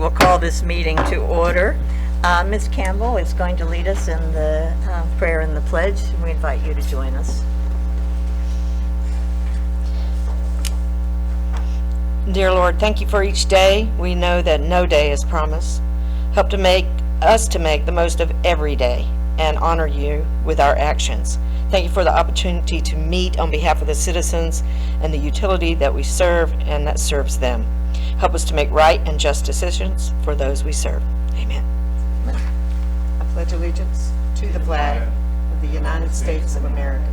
will call this meeting to order. Ms. Campbell is going to lead us in the prayer and the pledge. We invite you to join us. Dear Lord, thank you for each day. We know that no day is promised. Help to make the most of every day and honor you with our actions. Thank you for the opportunity to meet on behalf of the citizens and the utility that we serve and that serves them. Help us to make right and just decisions for those we serve. Amen. I pledge allegiance to the flag of the United States of America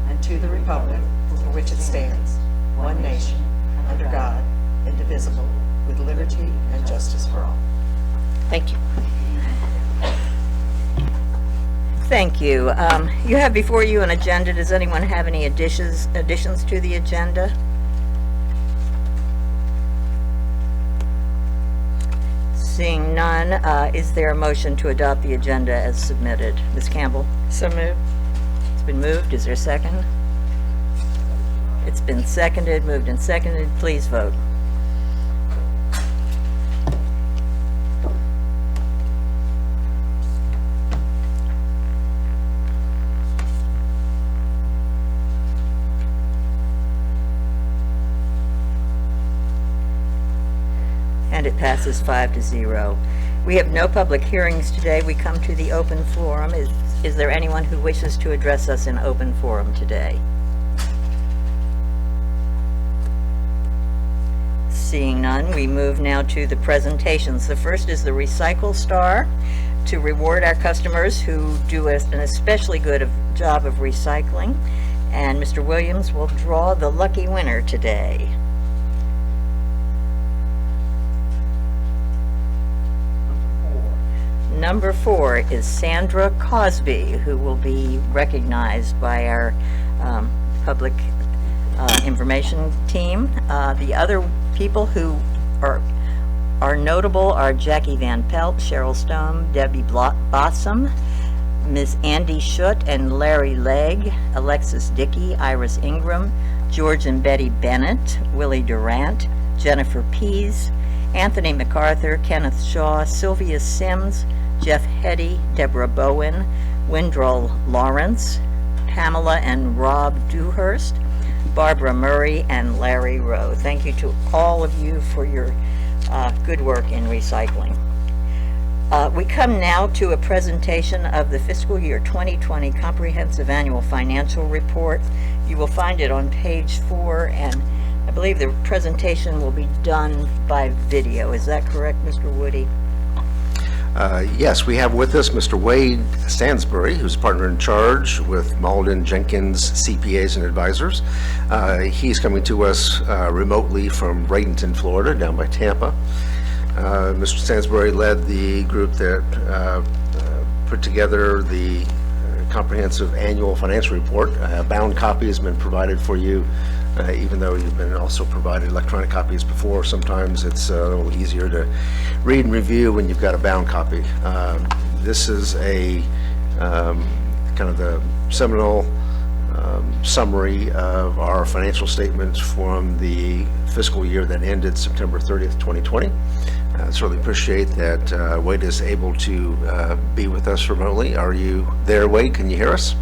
and to the republic for which it stands, one nation, under God, indivisible, with liberty and justice for all. Thank you. Thank you. You have before you an agenda. Does anyone have any additions to the agenda? Seeing none, is there a motion to adopt the agenda as submitted? Ms. Campbell? So moved. It's been moved. Is there a second? It's been seconded, moved and seconded. Please vote. And it passes 5-0. We have no public hearings today. We come to the open forum. Is there anyone who wishes to address us in open forum today? Seeing none, we move now to the presentations. The first is the Recycle Star, to reward our customers who do an especially good job of recycling. And Mr. Williams will draw the lucky winner today. Number 4 is Sandra Cosby, who will be recognized by our public information team. The other people who are notable are Jackie Van Pelt, Cheryl Stone, Debbie Bossum, Ms. Andy Schutt and Larry Legg, Alexis Dickey, Iris Ingram, George and Betty Bennett, Willie Durant, Jennifer Pease, Anthony MacArthur, Kenneth Shaw, Sylvia Sims, Jeff Hetty, Deborah Bowen, Windroll Lawrence, Pamela and Rob Dewhurst, Barbara Murray, and Larry Rowe. Thank you to all of you for your good work in recycling. We come now to a presentation of the fiscal year 2020 Comprehensive Annual Financial Report. You will find it on page 4, and I believe the presentation will be done by video. Is that correct, Mr. Woody? Yes, we have with us Mr. Wade Stansbury, who's partner in charge with Malden Jenkins CPAs and Advisors. He's coming to us remotely from Bradenton, Florida, down by Tampa. Mr. Stansbury led the group that put together the comprehensive annual financial report. A bound copy has been provided for you, even though you've been also provided electronic copies before. Sometimes it's a little easier to read and review when you've got a bound copy. This is a kind of the seminal summary of our financial statements from the fiscal year that ended September 30th, 2020. Certainly appreciate that Wade is able to be with us remotely. Are you there, Wade? Can you hear us?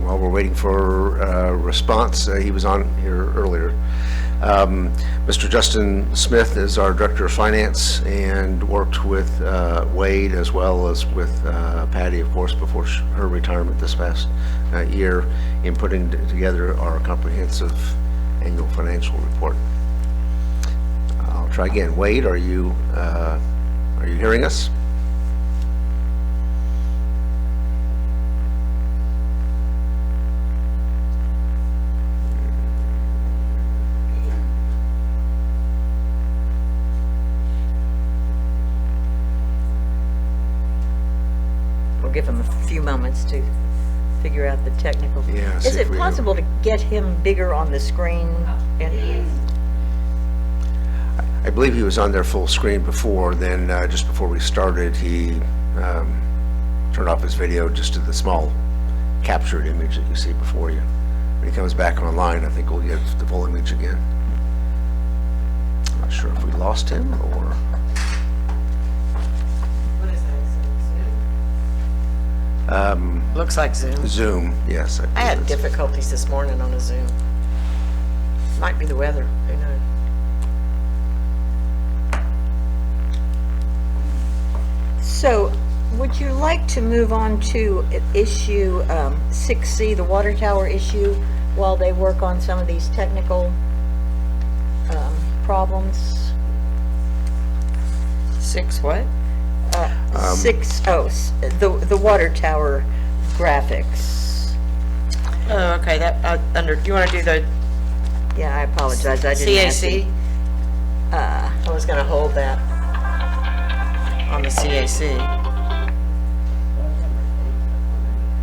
While we're waiting for a response, he was on here earlier. Mr. Justin Smith is our Director of Finance and worked with Wade as well as with Patty, of course, before her retirement this past year in putting together our comprehensive annual financial report. I'll try again. Wade, are you hearing us? We'll give him a few moments to figure out the technical. Yeah, is it possible to get him bigger on the screen? I believe he was on there full screen before. Then just before we started, he turned off his video just to the small captured image that you see before you. When he comes back online, I think we'll get the full image again. I'm not sure if we lost him or... What is that? Zoom? Looks like Zoom. Zoom, yes. I had believe it's- difficulties this morning on a Zoom. Might be the weather, who knows? So, would you like to move on to issue 6C, the water tower issue, while they work on some of these technical problems? 6 what? The water tower graphics. Oh, okay, that, do you want to do the Yeah, I apologize, I didn't ask CAC? you. I was gonna hold that on the CAC.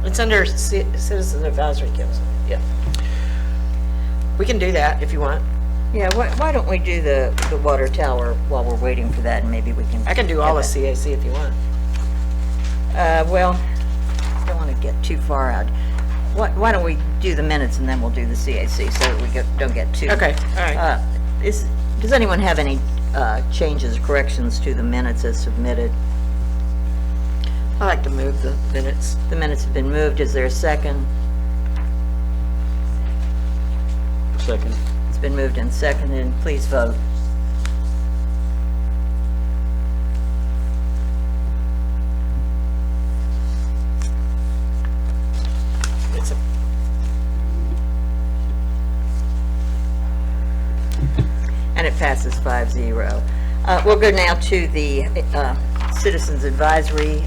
It's under Citizen Advisory Council, yeah. We can do that if you want. Yeah, why don't we do the water tower while we're waiting for that, and maybe we can... I can do all of CAC if you want. Well, I don't want to get too far out. Why don't we do the minutes and then we'll do the CAC so that we don't get too... Okay, all right. Does anyone have any changes, corrections to the minutes as submitted? I like to move the minutes. The minutes have been moved. Is there a second? Second. It's been moved and seconded, and please vote. It's a, And it passes 5-0. We'll go now to the Citizens Advisory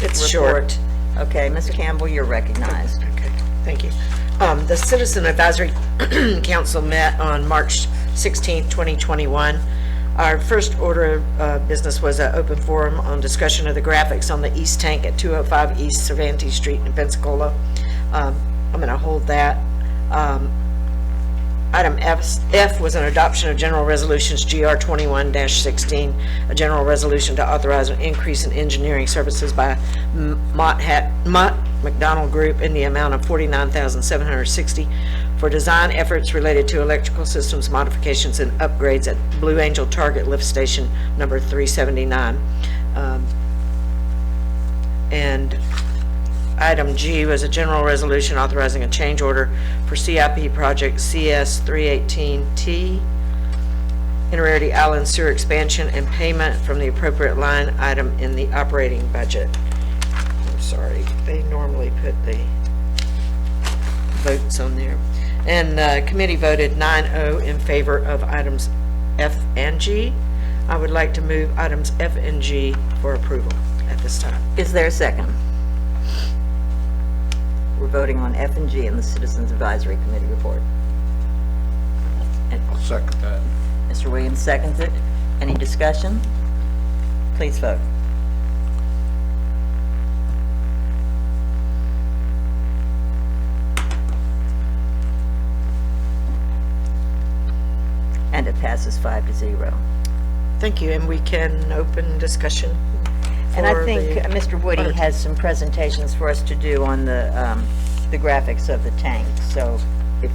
It's report. short. Okay, Ms. Campbell, you're recognized. okay, thank you. The Citizen Advisory Council met on March 16th, 2021. Our first order of business was an open forum on discussion of the graphics on the east tank at 205 East Cervantes Street in Pensacola. I'm going to hold that. Item F was an adoption of General Resolutions GR 21-16, a general resolution to authorize an increase in engineering services by Mott McDonald Group in the amount of $49,760 for design efforts related to electrical systems modifications and upgrades at Blue Angel Target Lift Station number 379. And item G was a general resolution authorizing a change order for CIP project CS 318T, Innerarity Island Sewer Expansion, and payment from the appropriate line item in the operating budget. I'm sorry, they normally put the votes on there. And committee voted 9-0 in favor of items F and G. I would like to move items F and G for approval at this time. Is there a second? We're voting on F and G in the Citizens Advisory Committee report. I'll second that. Mr. Williams seconds it. Any discussion? Please vote. And it passes 5-0. Thank you, and we can open discussion. And I for think the- Mr. Woody has some presentations for us to do on the graphics of the tank. So if,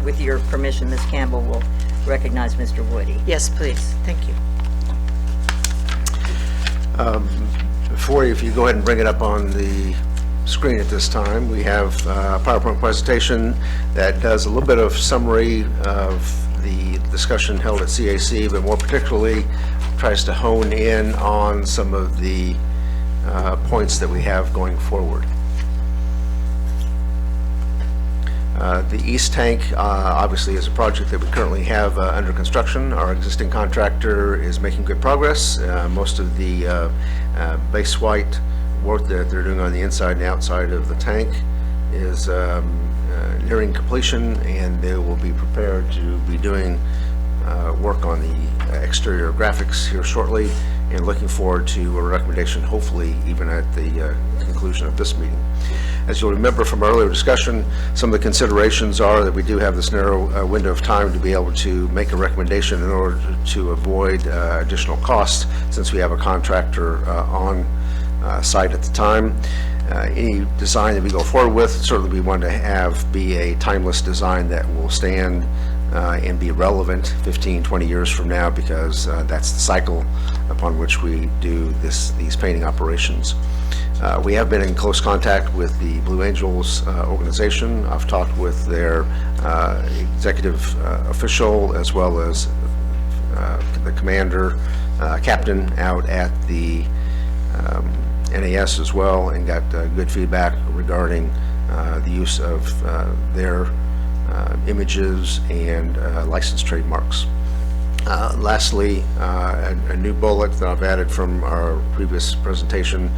with your permission, Ms. Campbell will recognize Mr. Woody. Yes, please, thank you. Before, if you go ahead and bring it up on the screen at this time, we have a PowerPoint presentation that does a little bit of summary of the discussion held at CAC, but more particularly tries to hone in on some of the points that we have going forward. The East Tank obviously is a project that we currently have under construction. Our existing contractor is making good progress. Most of the base white work that they're doing on the inside and outside of the tank is nearing completion, and they will be prepared to be doing work on the exterior graphics here shortly, and looking forward to a recommendation, hopefully even at the conclusion of this meeting. As you'll remember from earlier discussion, some of the considerations are that we do have this narrow window of time to be able to make a recommendation in order to avoid additional costs, since we have a contractor on site at the time. Any design that we go forward with, certainly we want to have be a timeless design that will stand and be relevant 15, 20 years from now, because that's the cycle upon which we do these painting operations. We have been in close contact with the Blue Angels organization. I've talked with their executive official, as well as the commander, captain out at the NAS as well, and got good feedback regarding the use of their images and licensed trademarks. Lastly, a new bullet that I've added from our previous presentation,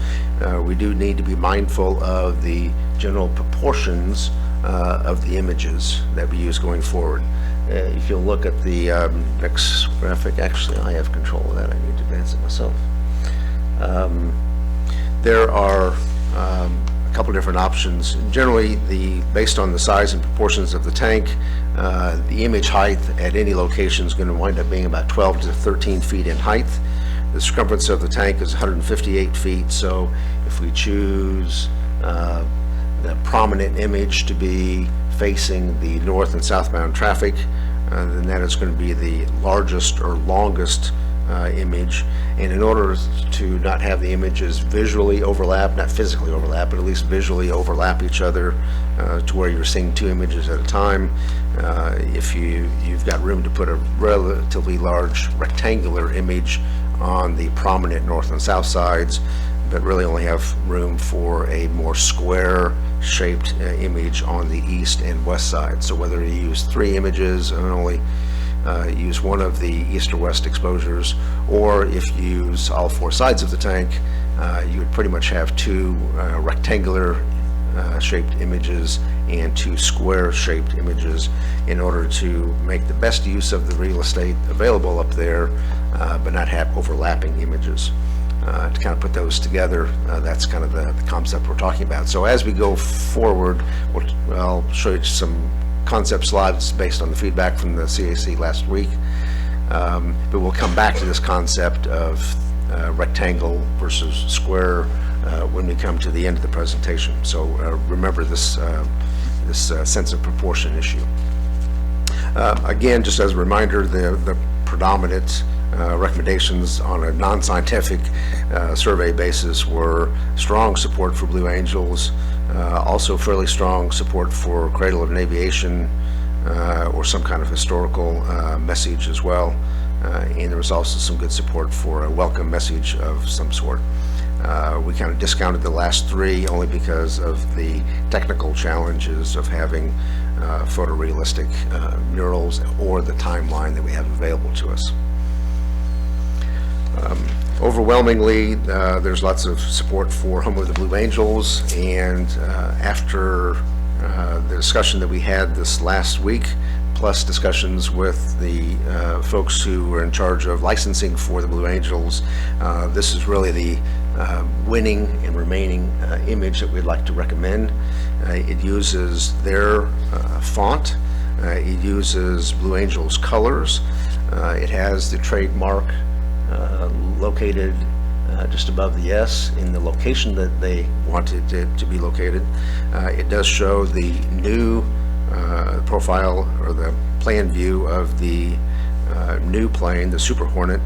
we do need to be mindful of the general proportions of the images that we use going forward. If you'll look at the next graphic, actually I have control of that, I need to advance it myself. There are a couple different options. Generally, based on the size and proportions of the tank, the image height at any location is going to wind up being about 12 to 13 feet in height. The circumference of the tank is 158 feet, so if we choose the prominent image to be facing the north and southbound traffic, then that is going to be the largest or longest image. And in order to not have the images visually overlap, not physically overlap, but at least visually overlap each other to where you're seeing two images at a time, if you've got room to put a relatively large rectangular image on the prominent north and south sides, but really only have room for a more square shaped image on the east and west side. So whether you use three images and only use one of the east or west exposures, or if you use all four sides of the tank, you would pretty much have two rectangular shaped images and two square shaped images in order to make the best use of the real estate available up there, but not have overlapping images. To kind of put those together, that's kind of the concept we're talking about. So as we go forward, I'll show you some concept slides based on the feedback from the CAC last week, but we'll come back to this concept of rectangle versus square when we come to the end of the presentation. So remember this sense of proportion issue. Again, just as a reminder, the predominant recommendations on a non-scientific survey basis were strong support for Blue Angels, also fairly strong support for Cradle of Aviation, or some kind of historical message as well, and there was also some good support for a welcome message of some sort. We kind of discounted the last three only because of the technical challenges of having photorealistic murals or the timeline that we have available to us. Overwhelmingly, there's lots of support for Home of the Blue Angels, and after the discussion that we had this last week, plus discussions with the folks who were in charge of licensing for the Blue Angels, this is really the winning and remaining image that we'd like to recommend. It uses their font, it uses Blue Angels colors, it has the trademark located just above the S in the location that they wanted it to be located. It does show the new profile or the plan view of the new plane, the Super Hornet,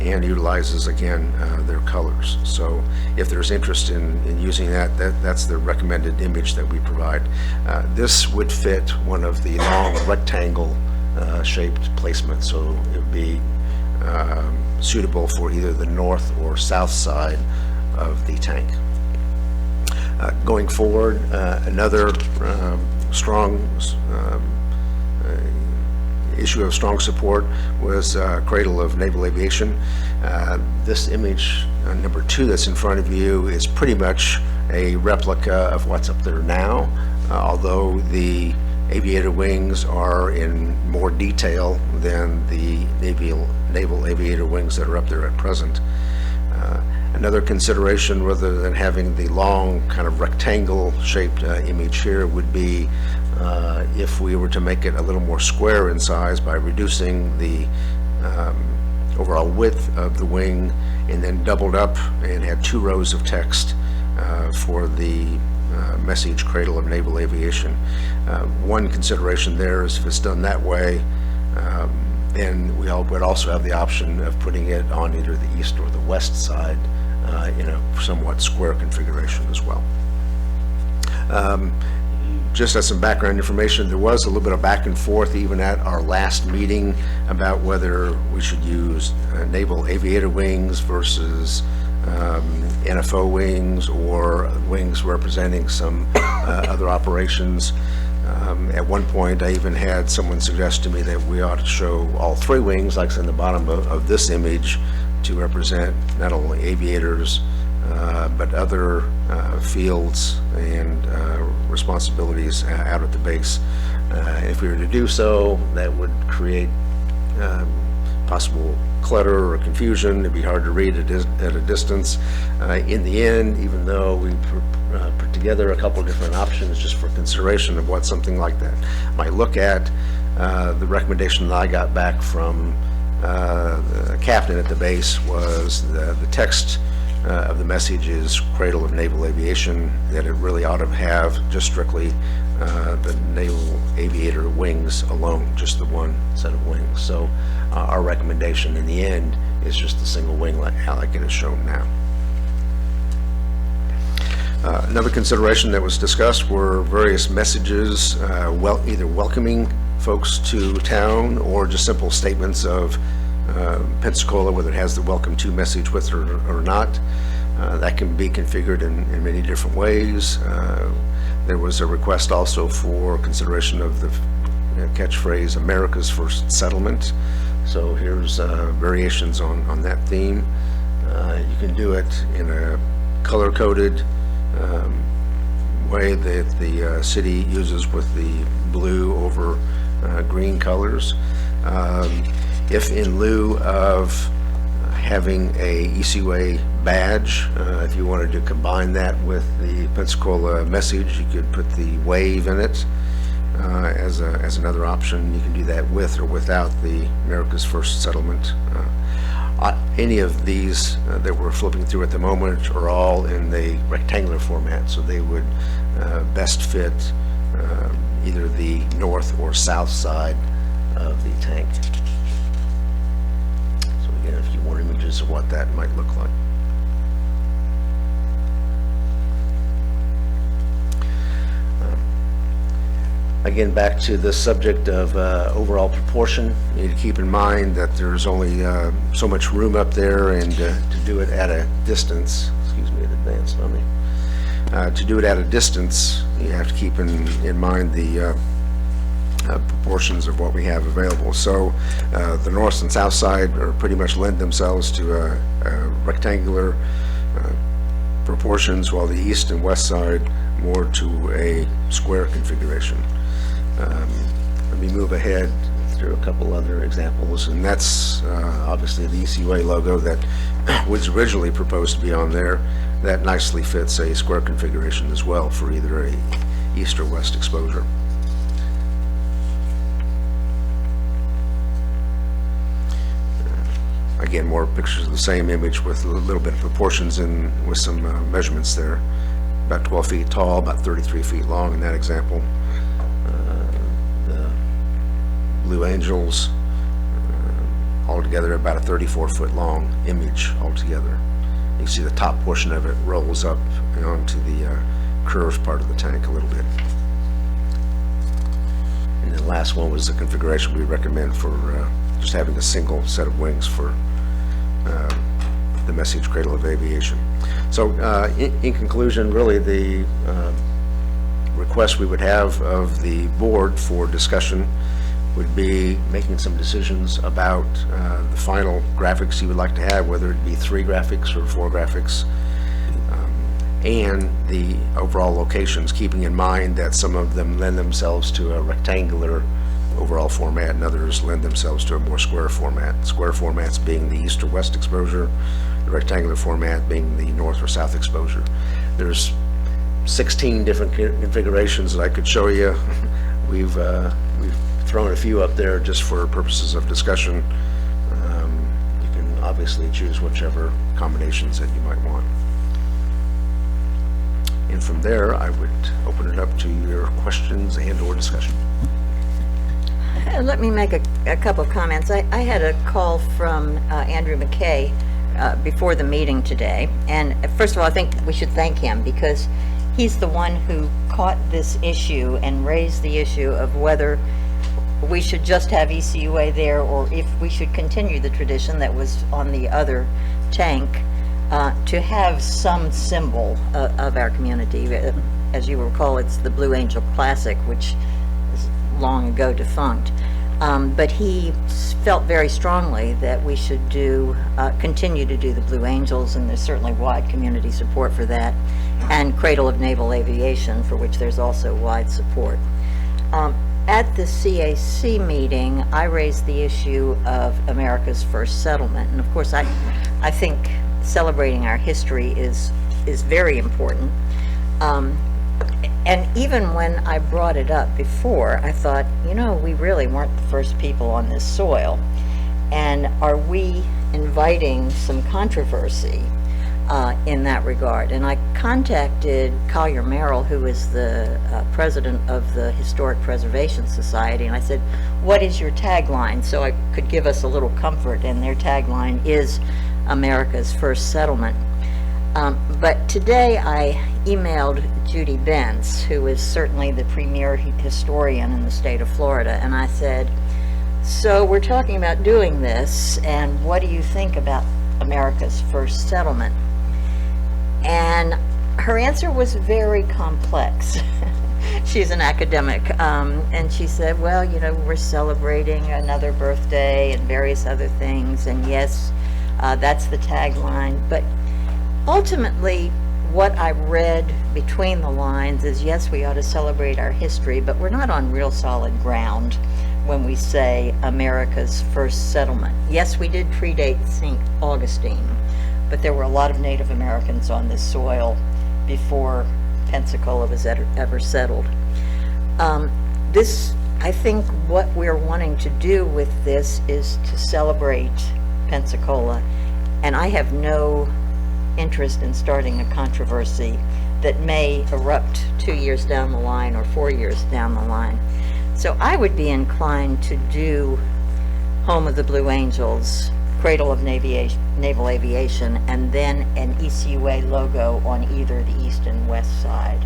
and utilizes again their colors. So if there's interest in using that's the recommended image that we provide. This would fit one of the long rectangle shaped placements, so it would be suitable for either the north or south side of the tank. Going forward, another strong issue of strong support was Cradle of Naval Aviation. This image, number 2 that's in front of you, is pretty much a replica of what's up there now, although the aviator wings are in more detail than the naval aviator wings that are up there at present. Another consideration, rather than having the long kind of rectangle shaped image here, would be if we were to make it a little more square in size by reducing the overall width of the wing, and then doubled up and had 2 rows of text for the message Cradle of Naval Aviation. One consideration there is if it's done that way, then we would also have the option of putting it on either the east or the west side in a somewhat square configuration as well. Just as some background information, there was a little bit of back and forth even at our last meeting about whether we should use naval aviator wings versus NFO wings or wings representing some other operations. At one point, I even had someone suggest to me that we ought to show all three wings, like in the bottom of this image, to represent not only aviators, but other fields and responsibilities out at the base. If we were to do so, that would create possible clutter or confusion. It'd be hard to read at a distance. In the end, even though we put together a couple of different options just for consideration of what something like that might look at, the recommendation that I got back from the captain at the base was the text of the message is Cradle of Naval Aviation, that it really ought to have just strictly the naval aviator wings alone, just the one set of wings. So our recommendation in the end is just a single wing like it is shown now. Another consideration that was discussed were various messages, either welcoming folks to town or just simple statements of Pensacola, whether it has the welcome to message with or not. That can be configured in many different ways. There was a request also for consideration of the catchphrase America's First Settlement. So here's variations on that theme. You can do it in a color-coded way that the city uses with the blue over green colors. If in lieu of having a Ecua badge, if you wanted to combine that with the Pensacola message, you could put the wave in it as another option. You can do that with or without the America's First Settlement. Any of these that we're flipping through at the moment are all in the rectangular format, so they would best fit either the north or south side of the tank. So again, if you want images of what that might look like. Again, back to the subject of overall proportion, you need to keep in mind that there's only so much room up there, and to do it at a distance, excuse me, it advanced on me. To do it at a distance, you have to keep in mind the proportions of what we have available. So the north and south side are pretty much lend themselves to rectangular proportions, while the east and west side more to a square configuration. Let me move ahead through a couple other examples, and that's obviously the Ecua logo that was originally proposed to be on there. That nicely fits a square configuration as well for either a east or west exposure. Again, more pictures of the same image with a little bit of proportions and with some measurements there. About 12 feet tall, about 33 feet long in that example. The Blue Angels, altogether about a 34-foot long image altogether. You can see the top portion of it rolls up onto the curved part of the tank a little bit. And the last one was the configuration we recommend for just having a single set of wings for the message Cradle of Aviation. So in conclusion, really the request we would have of the board for discussion would be making some decisions about the final graphics you would like to have, whether it be 3 graphics or 4 graphics, and the overall locations, keeping in mind that some of them lend themselves to a rectangular overall format and others lend themselves to a more square format. Square formats being the east or west exposure, the rectangular format being the north or south exposure. There's 16 different configurations that I could show you. We've thrown a few up there just for purposes of discussion. You can obviously choose whichever combinations that you might want. And from there, I would open it up to your questions and/or discussion. Let me make a couple of comments. I had a call from Andrew McKay before the meeting today, and first of all, I think we should thank him because he's the one who caught this issue and raised the issue of whether we should just have ECUA there or if we should continue the tradition that was on the other tank to have some symbol of our community. As you recall, it's the Blue Angel Classic, which is long ago defunct. But he felt very strongly that we should continue to do the Blue Angels, and there's certainly wide community support for that, and Cradle of Naval Aviation, for which there's also wide support. At the CAC meeting, I raised the issue of America's first settlement, and of course I think celebrating our history is very important. And even when I brought it up before, I thought, we really weren't the first people on this soil. And are we inviting some controversy in that regard? And I contacted Collier Merrill, who is the president of the Historic Preservation Society, and I said, what is your tagline? So I could give us a little comfort, and their tagline is America's first settlement. But today I emailed Judy Bentz, who is certainly the premier historian in the state of Florida, and I said, so we're talking about doing this, and what do you think about America's first settlement? And her answer was very complex. She's an academic, and she said, well, we're celebrating another birthday and various other things, and yes, that's the tagline, but ultimately, what I read between the lines is, yes, we ought to celebrate our history, but we're not on real solid ground when we say America's first settlement. Yes, we did predate St. Augustine, but there were a lot of Native Americans on this soil before Pensacola was ever settled. I think what we're wanting to do with this is to celebrate Pensacola, and I have no interest in starting a controversy that may erupt 2 years down the line or 4 years down the line. So I would be inclined to do Home of the Blue Angels, Cradle of Naval Aviation, and then an ECUA logo on either the east and west side.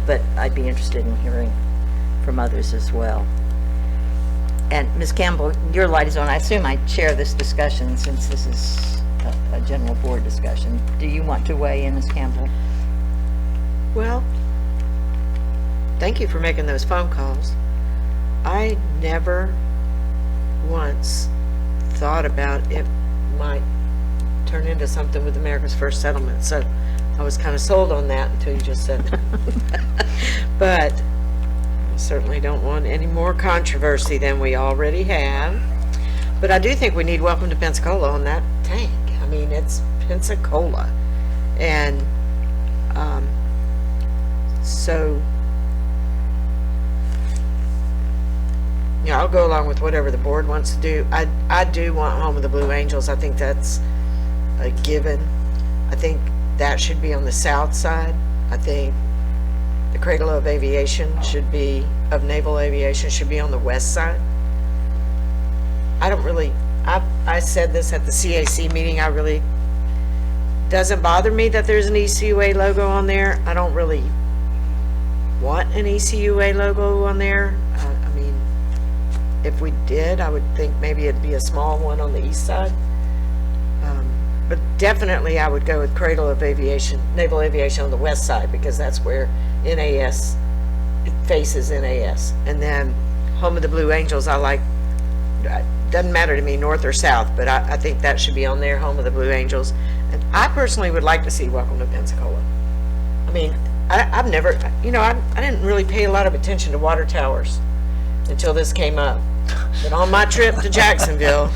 But I'd be interested in hearing from others as well. And Ms. Campbell, your light is on. I assume I chair this discussion since this is a general board discussion. Do you want to weigh in, Ms. Campbell? Well, thank you for making those phone calls. I never once thought about it might turn into something with America's first settlement, so I was kind of sold on that until you just said that. But I certainly don't want any more controversy than we already have. But I do think we need Welcome to Pensacola on that tank. I mean, it's Pensacola. And so, I'll go along with whatever the board wants to do. I do want Home of the Blue Angels. I think that's a given. I think that should be on the south side. I think the Cradle of Naval Aviation should be on the west side. I said this at the CAC meeting, doesn't bother me that there's an ECUA logo on there. I don't really want an ECUA logo on there. I mean, if we did, I would think maybe it'd be a small one on the east side. But definitely I would go with Cradle of Naval Aviation on the west side, because that's where NAS, it faces NAS. And then Home of the Blue Angels, doesn't matter to me north or south, but I think that should be on there, Home of the Blue Angels. And I personally would like to see Welcome to Pensacola. I mean, I've never, I didn't really pay a lot of attention to water towers until this came up. But on my trip to Jacksonville,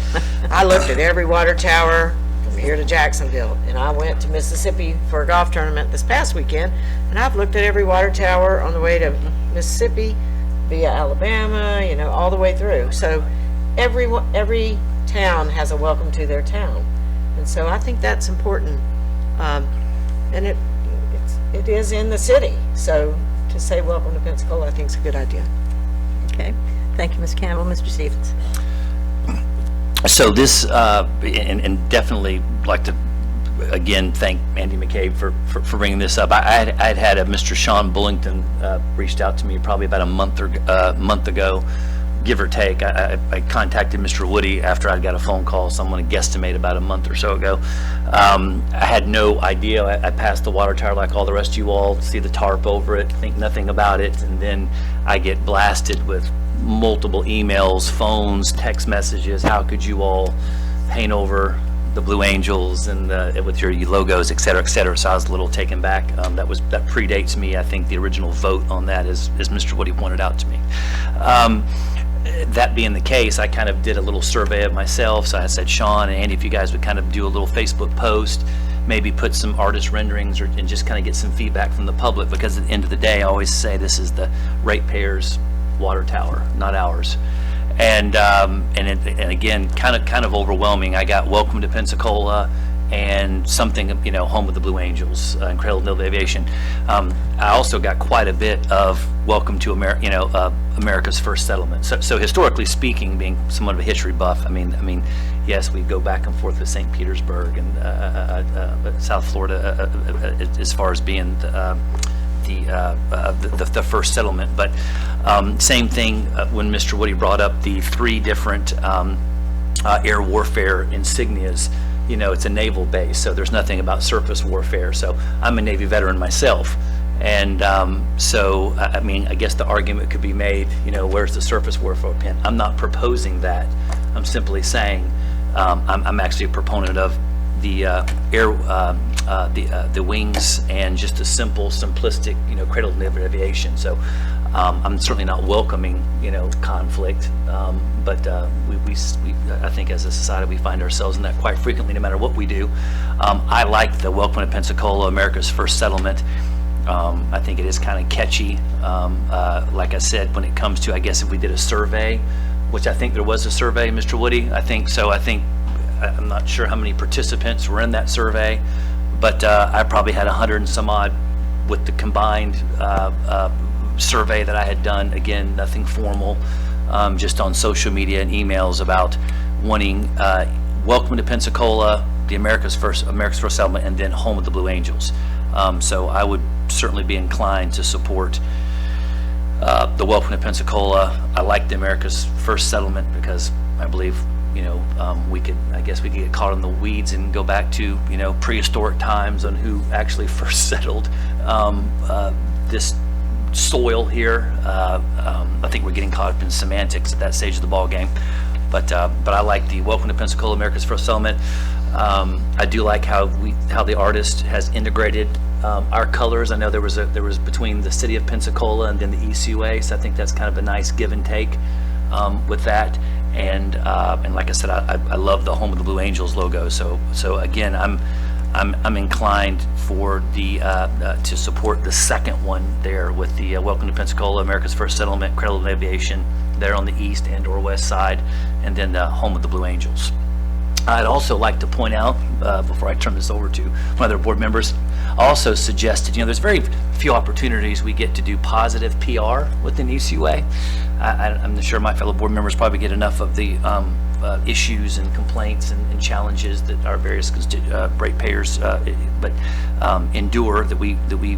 I looked at every water tower from here to Jacksonville. And I went to Mississippi for a golf tournament this past weekend, and I've looked at every water tower on the way to Mississippi, via Alabama, all the way through. So every town has a welcome to their town. And so I think that's important. And it is in the city. So to say welcome to Pensacola, I think is a good idea. Okay, thank you, Ms. Campbell. Mr. Stevens? So this, and definitely like to, again, thank Andy McCabe for bringing this up. I'd had a Mr. Sean Bullington reached out to me probably about a month ago, give or take. I contacted Mr. Woody after I got a phone call, so I'm going to guesstimate about a month or so ago. I had no idea. I passed the water tower like all the rest of you all, see the tarp over it, think nothing about it, and then I get blasted with multiple emails, phones, text messages. How could you all paint over the Blue Angels and with your logos, et cetera, et cetera. So I was a little taken back. That predates me. I think the original vote on that is Mr. Woody pointed out to me. That being the case, I kind of did a little survey of myself. So I said, Sean and Andy, if you guys would kind of do a little Facebook post, maybe put some artist renderings and just kind of get some feedback from the public, because at the end of the day, I always say this is the ratepayers' water tower, not ours. And again, kind of overwhelming. I got welcome to Pensacola and something, home of the Blue Angels, Incredible Aviation. I also got quite a bit of welcome to America's first settlement. So historically speaking, being somewhat of a history buff, I mean, yes, we go back and forth with St. Petersburg and South Florida as far as being the first settlement, but same thing when Mr. Woody brought up the 3 different air warfare insignias. It's a naval base, so there's nothing about surface warfare. So I'm a Navy veteran myself, and so I guess the argument could be made, where's the surface warfare pin? I'm not proposing that. I'm simply saying I'm actually a proponent of the the wings and just a simple, simplistic, cradle to aviation. So I'm certainly not welcoming, conflict, but we I think as a society we find ourselves in that quite frequently, no matter what we do. I like the welcome to Pensacola, America's first settlement. I think it is kind of catchy. Like I said, when it comes to, I guess if we did a survey, which I think there was a survey, Mr. Woody, I think so. I'm not sure how many participants were in that survey, but I probably had 100 and some odd with the combined survey that I had done. Again, nothing formal, just on social media and emails about wanting welcome to Pensacola, the America's first settlement, and then home of the Blue Angels. So I would certainly be inclined to support the welcome to Pensacola. I like the America's first settlement because I believe we could get caught in the weeds and go back to, prehistoric times on who actually first settled this soil here. I think we're getting caught up in semantics at that stage of the ball game, but I like the welcome to Pensacola, America's first settlement. I do like how the artist has integrated our colors. I know there was between the city of Pensacola and then the ECUA, so I think that's kind of a nice give and take with that. And like I said, I love the home of the Blue Angels logo. So again, I'm inclined for to support the second one there with the welcome to Pensacola, America's first settlement, cradle to aviation there on the east and or west side, and then the home of the Blue Angels. I'd also like to point out, before I turn this over to one of their board members, also suggested, there's very few opportunities we get to do positive PR within ECUA. I'm not sure my fellow board members probably get enough of the issues and complaints and challenges that our various ratepayers endure that we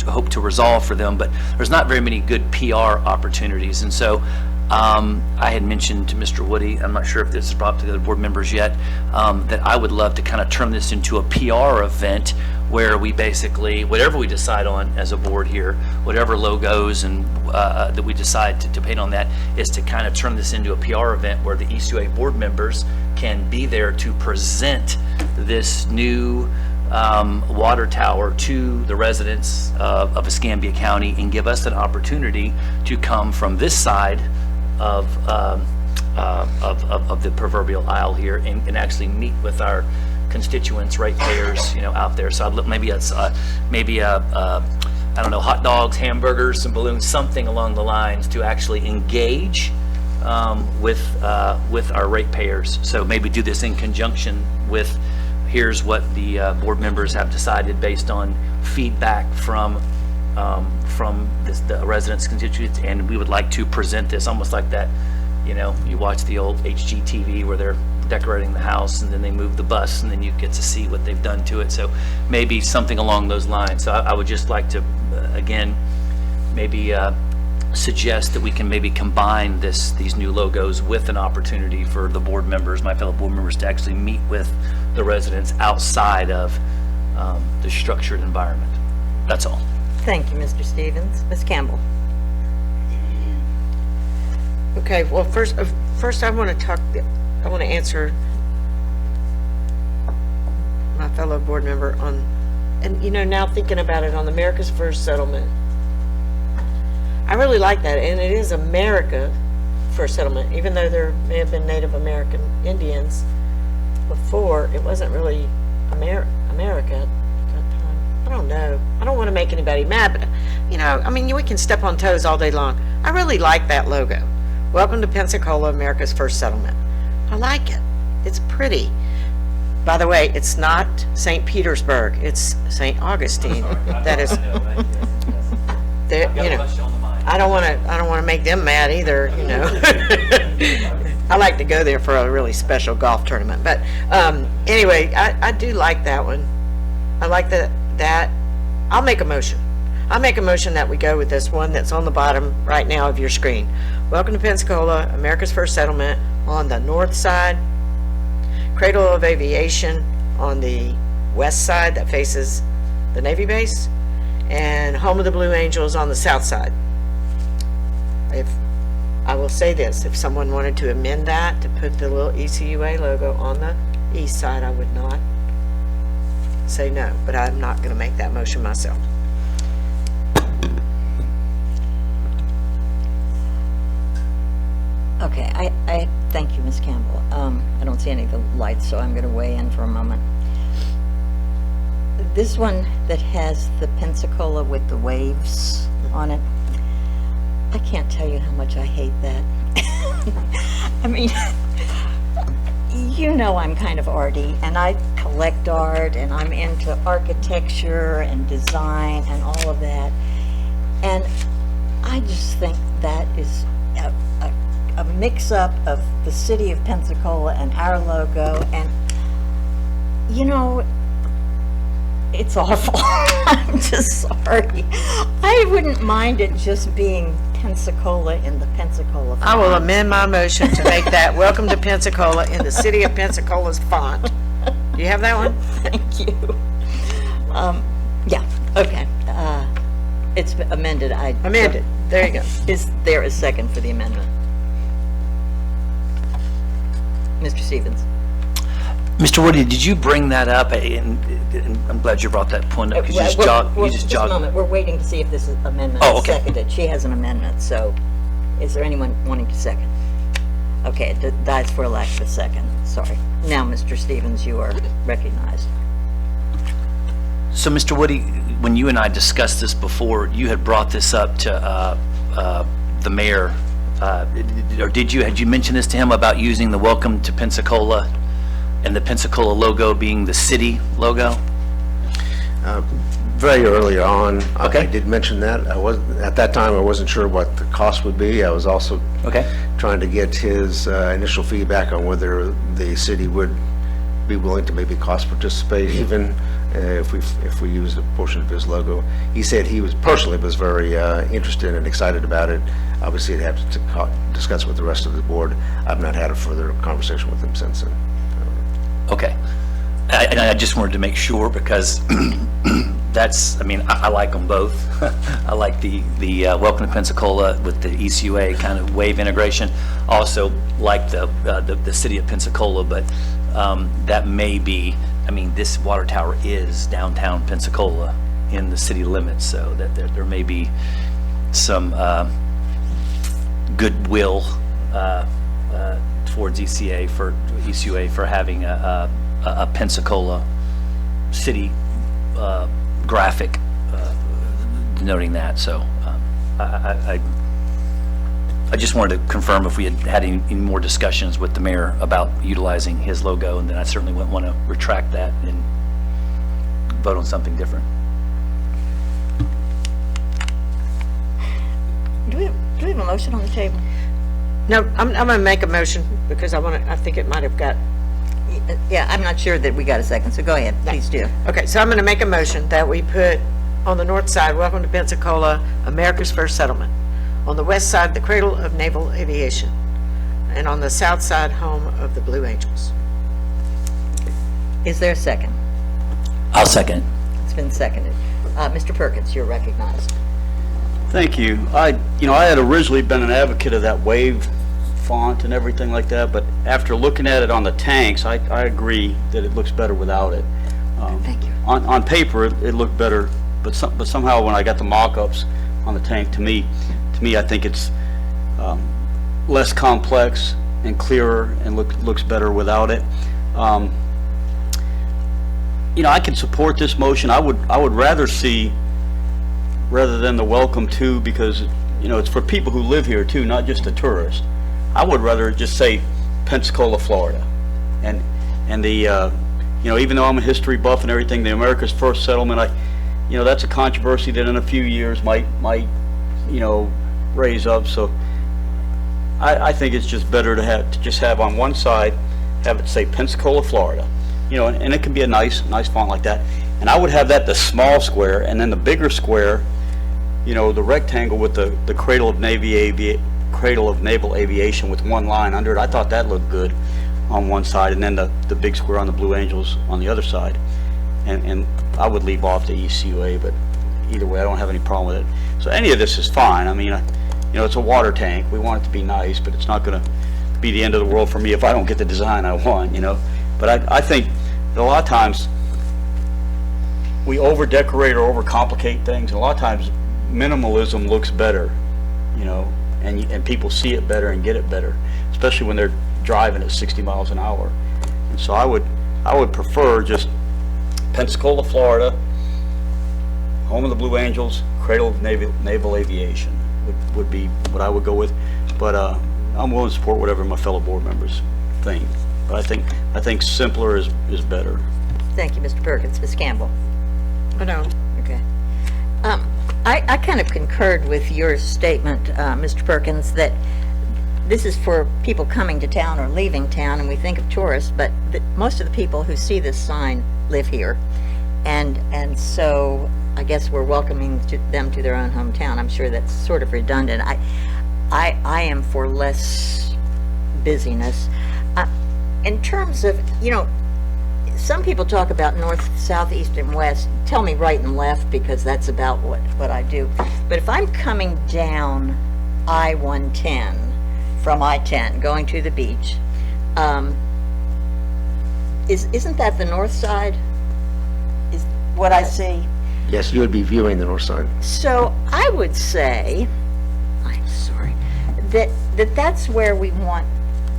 hope to resolve for them, but there's not very many good PR opportunities. And so I had mentioned to Mr. Woody, I'm not sure if this is brought up to the other board members yet, that I would love to kind of turn this into a PR event where we basically, whatever we decide on as a board here, whatever logos and that we decide to paint on that, is to kind of turn this into a PR event where the ECUA board members can be there to present this new water tower to the residents of Escambia County and give us an opportunity to come from this side of the proverbial aisle here and actually meet with our constituents, ratepayers, out there. So maybe it's I don't know, hot dogs, hamburgers, some balloons, something along the lines to actually engage with our ratepayers. So maybe do this in conjunction with here's what the board members have decided based on feedback from the residents, constituents, and we would like to present this almost like that, you know, you watch the old HGTV where they're decorating the house and then they move the bus and then you get to see what they've done to it. So maybe something along those lines. So I would just like to, again, maybe suggest that we can maybe combine these new logos with an opportunity for the board members, my fellow board members, to actually meet with the residents outside of the structured environment. That's all. Thank you, Mr. Stevens. Ms. Campbell? Okay, well, first I want to answer my fellow board member on, and you know, now thinking about it, on the America's First Settlement, I really like that, and it is America First Settlement, even though there may have been Native American Indians before, it wasn't really America at that time. I don't know. I don't want to make anybody mad, but, you know, I mean, we can step on toes all day long. I really like that logo. Welcome to Pensacola, America's First Settlement. I like it. It's pretty. By the way, it's not St. Petersburg. It's St. Augustine. That is, you know, I don't want to make them mad either, you know. I like to go there for a really special golf tournament. But anyway, I do like that one. I like that. I'll make a motion. I'll make a motion that we go with this one that's on the bottom right now of your screen. Welcome to Pensacola, America's First Settlement, on the north side, Cradle of Aviation on the west side that faces the Navy base, and Home of the Blue Angels on the south side. I will say this, if someone wanted to amend that to put the little ECUA logo on the east side, I would not say no, but I'm not going to make that motion myself. Okay, I thank you, Ms. Campbell. I don't see any of the lights, so I'm going to weigh in for a moment. This one that has the Pensacola with the waves on it, I can't tell you how much I hate that. I mean, you know I'm kind of arty, and I collect art, and I'm into architecture and design and all of that. And I just think that is a mix-up of the city of Pensacola and our logo, and you know, it's awful. I'm just sorry. I wouldn't mind it just being Pensacola in the Pensacola font. I will amend my motion to make that Welcome to Pensacola in the city of Pensacola's font. Do you have that one? Thank you. Yeah, okay. It's amended. Amended. There you go. Is there a second for the amendment? Mr. Stevens? Mr. Woody, did you bring that up? And I'm glad you brought that point up, because you just jogged. Just a moment, we're waiting to see if this amendment Oh, is okay. seconded. She has an amendment, so is there anyone wanting to second? Okay, it dies for a lack of a second, sorry. Now, Mr. Stevens, you are recognized. So, Mr. Woody, when you and I discussed this before, you had brought this up to the mayor, or had you mentioned this to him about using the Welcome to Pensacola and the Pensacola logo being the city logo? Very early on, Okay. I did mention that. At that time, I wasn't sure what the cost would be. I was also Okay. trying to get his initial feedback on whether the city would be willing to maybe cost participate even if we used a portion of his logo. He said he was very interested and excited about it. Obviously, I'd have to discuss with the rest of the board. I've not had a further conversation with him since then. Okay. And I just wanted to make sure, because I like them both. I like the Welcome to Pensacola with the ECUA kind of wave integration. Also like the city of Pensacola, but that may be, this water tower is downtown Pensacola in the city limits, so that there may be some goodwill towards ECUA for having a Pensacola city graphic denoting that. So I I just wanted to confirm if we had had any more discussions with the mayor about utilizing his logo, and then I certainly wouldn't want to retract that and vote on something different. Do we have a motion on the table? No, I'm going to make a motion because I think it might have got, Yeah, I'm not sure that we got a second, so go ahead, please do. okay, so I'm going to make a motion that we put on the north side, Welcome to Pensacola, America's First Settlement. On the west side, the Cradle of Naval Aviation. And on the south side, home of the Blue Angels. Is there a second? I'll second. It's been seconded. Mr. Perkins, you're recognized. Thank you. I had originally been an advocate of that wave font and everything like that, but after looking at it on the tanks, I agree that it looks better without it. Thank you. On paper, it looked better, but somehow when I got the mock-ups on the tank, to me, I think it's less complex and clearer and looks better without it. I can support this motion. I would rather see, rather than the welcome to, because it's for people who live here too, not just the tourists. I would rather just say Pensacola, Florida, and the even though I'm a history buff and everything, the America's First Settlement, that's a controversy that in a few years might raise up. So I think it's just better to have on one side, have it say Pensacola, Florida, and it can be a nice font like that. And I would have that the small square, and then the bigger square, the rectangle with the Cradle of Naval Aviation with one line under it. I thought that looked good on one side, and then the big square on the Blue Angels on the other side. And I would leave off the ECUA, but either way, I don't have any problem with it. So any of this is fine. I mean, it's a water tank. We want it to be nice, but it's not going to be the end of the world for me if I don't get the design I want, But I think that a lot of times we over-decorate or over-complicate things, and a lot of times minimalism looks better, and people see it better and get it better, especially when they're driving at 60 miles an hour. And so I would prefer just Pensacola, Florida, home of the Blue Angels, Cradle of Naval Aviation would be what I would go with. But I'm willing to support whatever my fellow board members think. But I think simpler is better. Thank you, Mr. Perkins. Ms. Campbell? I don't. Okay. I kind of concurred with your statement, Mr. Perkins, that this is for people coming to town or leaving town, and we think of tourists, but most of the people who see this sign live here. And so I guess we're welcoming them to their own hometown. I'm sure that's sort of redundant. I am for less busyness. In terms of, some people talk about north, south, east, and west. Tell me right and left, because that's about what I do. But if I'm coming down I-110 from I-10 going to the beach, isn't that the north side? Is what I see? Yes, you would be viewing the north side. So I would say, I'm sorry, that's where we want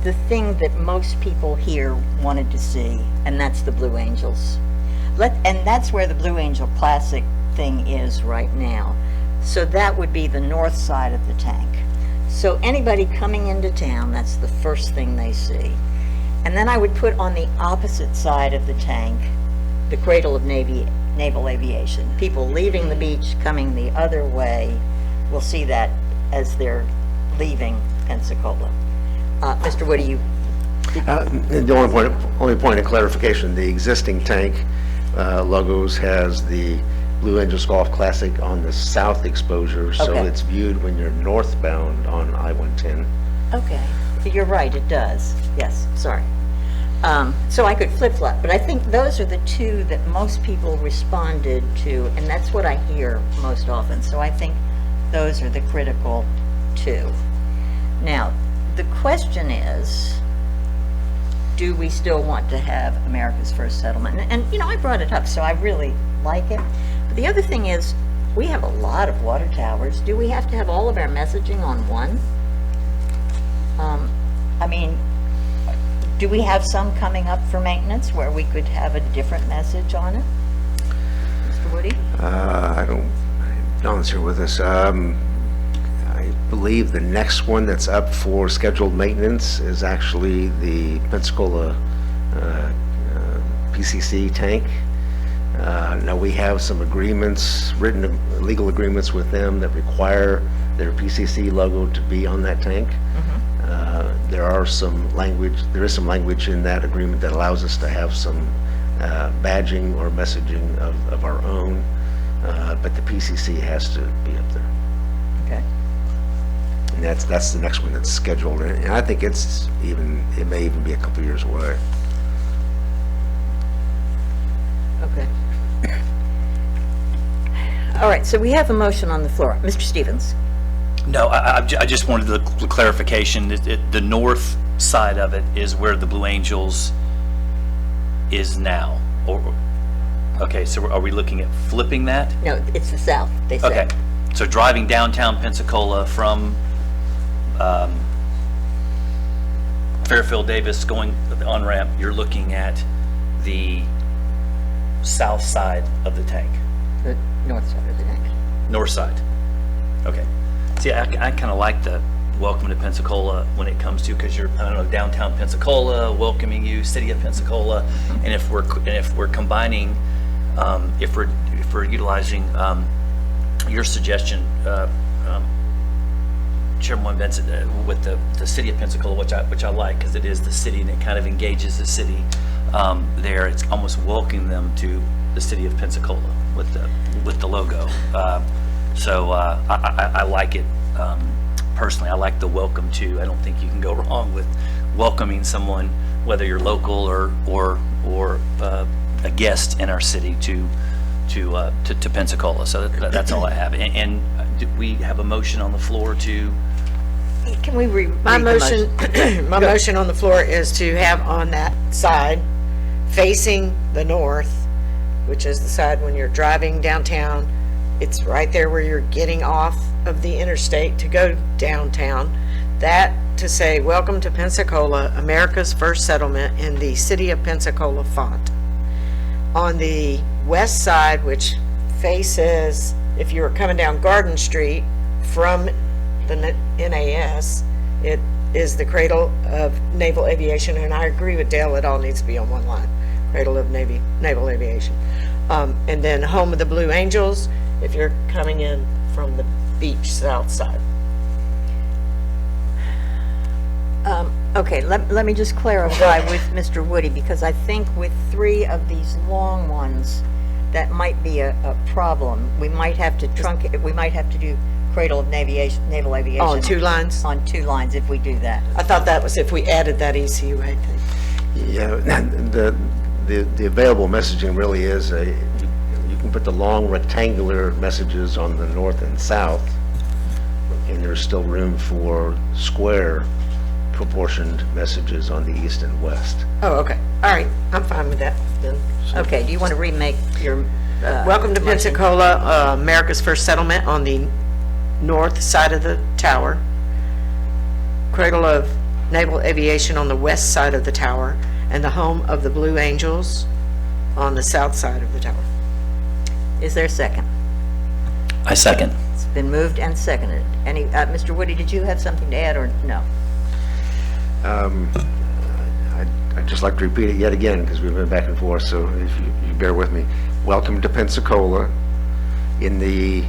the thing that most people here wanted to see, and that's the Blue Angels. And that's where the Blue Angel Classic thing is right now. So that would be the north side of the tank. So anybody coming into town, that's the first thing they see. And then I would put on the opposite side of the tank, the Cradle of Naval Aviation. People leaving the beach, coming the other way, will see that as they're leaving Pensacola. Mr. Woody, you... The only point of clarification, the existing tank logos has the Blue Angels Golf Classic on the south exposure, so Okay. it's viewed when you're northbound on I-110. Okay, you're right, it does. Yes, sorry. So I could flip-flop, but I think those are the two that most people responded to, and that's what I hear most often. So I think those are the critical two. Now, the question is, do we still want to have America's First Settlement? And I brought it up, so I really like it. But the other thing is, we have a lot of water towers. Do we have to have all of our messaging on one? I mean, do we have some coming up for maintenance where we could have a different message on it? Mr. Woody? Don's here with us. believe the next one that's up for scheduled maintenance is actually the Pensacola PCC tank. Now, we have some agreements, written legal agreements with them that require their PCC logo to be on that tank. There is some language in that agreement that allows us to have some badging or messaging of our own, but the PCC has to be up there. Okay. And that's the next one that's scheduled, and I think it may even be a couple years away. Okay. All right, so we have a motion on the floor. Mr. Stevens? No, I just wanted the clarification. The north side of it is where the Blue Angels is now. Okay, so are we looking at flipping that? No, it's the south, they say. Okay, so driving downtown Pensacola from Fairfield Davis going the on-ramp, you're looking at the south side of the tank, The north side of the tank. north side. Okay. See, I kind of like the welcome to Pensacola when it comes to, because you're, I don't know, downtown Pensacola, welcoming you, city of Pensacola, and if we're combining, if we're utilizing your suggestion, Chairman Benson, with the city of Pensacola, which I like, because it is the city and it kind of engages the city there. It's almost welcoming them to the city of Pensacola with the logo. So I like it personally. I like the welcome to. I don't think you can go wrong with welcoming someone, whether you're local or a guest in our city to Pensacola. So that's all I have. And do we have a motion on the floor to? Can we read My the motion, my motion on the floor is to have on that side, facing the north, which is the side when you're driving downtown. It's right there where you're getting off of the interstate to go downtown. That to say, welcome to Pensacola, America's first settlement in the city of Pensacola font. On the west side, which faces, if you were coming down Garden Street from the NAS, it is the cradle of naval aviation, and I agree with Dale, it all needs to be on one line, cradle of naval aviation. And then home of the Blue Angels, if you're coming in from the beach south side. Okay, let me just clarify with Mr. Woody, because I think with 3 of these long ones, that might be a problem. We might have to truncate, we might have to do cradle of naval aviation. On 2 lines? On 2 lines if we do that. I thought that was if we added that ECUA thing. Yeah, the available messaging really is you can put the long rectangular messages on the north and south, and there's still room for square proportioned messages on the east and west. Oh, okay. All right. I'm fine with that then. Okay, do you want to remake your Welcome to motion? Pensacola, America's first settlement on the north side of the tower. Cradle of naval aviation on the west side of the tower, and the home of the Blue Angels on the south side of the tower. Is there a second? I second. It's been moved and seconded. Any, Mr. Woody, did you have something to add or no? I'd just like to repeat it yet again, because we've been back and forth, so if you bear with me. Welcome to Pensacola in the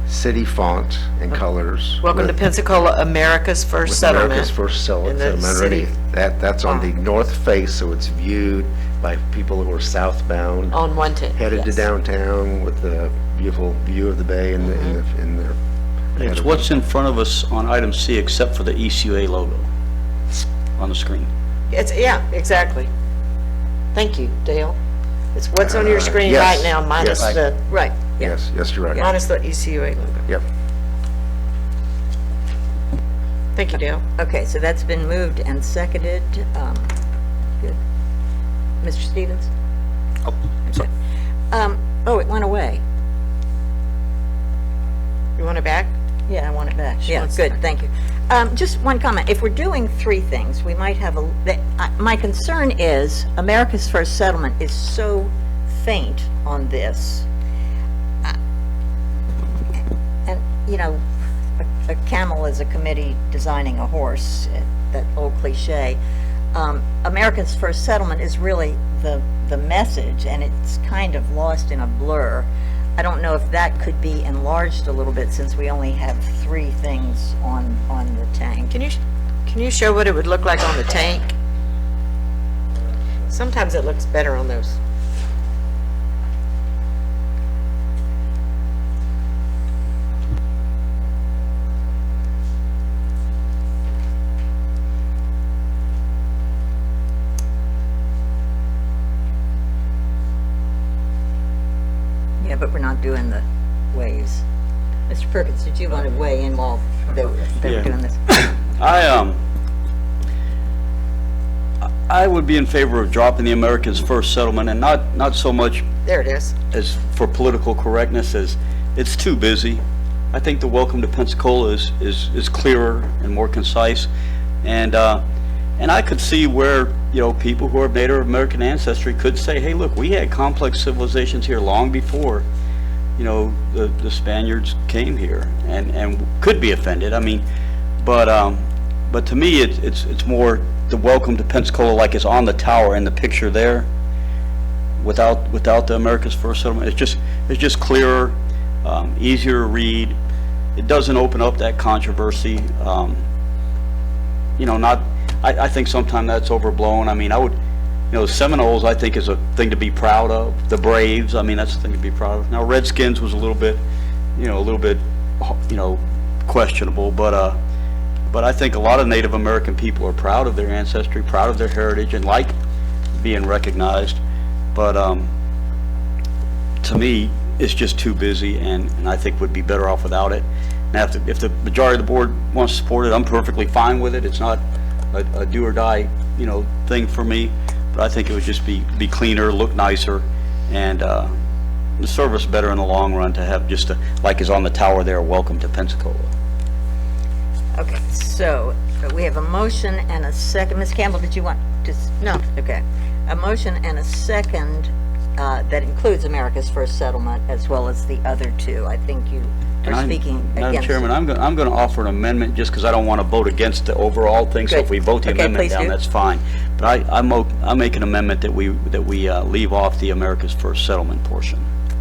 city font and colors. Welcome to Pensacola, America's first settlement. America's first in the settlement city underneath. That's on the north face, so it's viewed by people who are southbound, On 110. headed to yes. downtown with the beautiful view of the bay in their. It's what's in front of us on item C except for the ECUA logo on the screen. Yeah, exactly. Thank you, Dale. It's what's on your screen yes, right now minus yes. the, Right. Yeah. Yes, you're right. minus the ECUA logo. Yep. Thank you, Dale. Okay, so that's been moved and seconded. Good. Mr. Stevens? Oh, sorry. Oh, it went away. You want it back? Yeah, I want it back. Yeah, wants it good, back. thank you. Just one comment. If we're doing 3 things, we might have my concern is America's first settlement is so faint on this. And, you know, a camel is a committee designing a horse, that old cliche. America's First Settlement is really the message, and it's kind of lost in a blur. I don't know if that could be enlarged a little bit, since we only have 3 things on the tank. Can you show what it would look like on the tank? Sometimes it looks better on those. Yeah, but we're not doing the ways. Mr. Perkins, did you want to weigh in while they were Yeah. doing this? I would be in favor of dropping the America's First Settlement, and not so much There it is. as for political correctness as it's too busy. I think the Welcome to Pensacola is clearer and more concise, and I could see where, you know, people who are of Native American ancestry could say, hey, look, we had complex civilizations here long before, you know, the Spaniards came here, and could be offended. I mean, but to me, it's more the Welcome to Pensacola, like it's on the tower in the picture there, without the America's First Settlement. It's just clearer, easier to read. It doesn't open up that controversy. You know, I think sometimes that's overblown. I mean, you know, Seminoles, I think, is a thing to be proud of. The Braves, I mean, that's a thing to be proud of. Now, Redskins was a little bit, you know, questionable, but I think a lot of Native American people are proud of their ancestry, proud of their heritage, and like being recognized. But to me, it's just too busy, and I think would be better off without it. Now, if the majority of the board wants to support it, I'm perfectly fine with it. It's not a do or die, you know, thing for me. But I think it would just be cleaner, look nicer, and serve us better in the long run to have just like is on the tower there, Welcome to Pensacola. Okay, so we have a motion and a second. Ms. Campbell, did you want to? No. Okay. A motion and a second that includes America's First Settlement as well as the other 2. I think you are speaking Madam against. Chairman, I'm going to offer an amendment just because I don't want to vote against the overall thing. So Good. if we vote the Okay, amendment please down, do. that's fine. But I make an amendment that we leave off the America's First Settlement portion.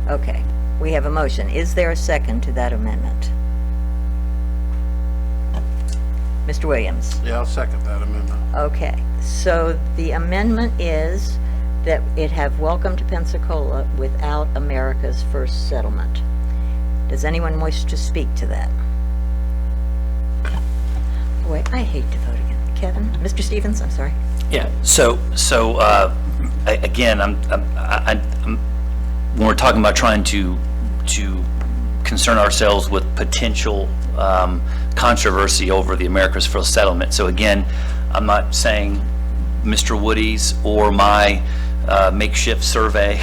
Okay, we have a motion. Is there a second to that amendment? Mr. Williams? Yeah, I'll second that amendment. Okay, so the amendment is that it have Welcome to Pensacola without America's First Settlement. Does anyone wish to speak to that? Boy, I hate to vote again. Kevin? Mr. Stevens, I'm sorry. Yeah, so again, I'm when we're talking about trying to concern ourselves with potential controversy over the America's First Settlement. So again, I'm not saying Mr. Woody's or my makeshift survey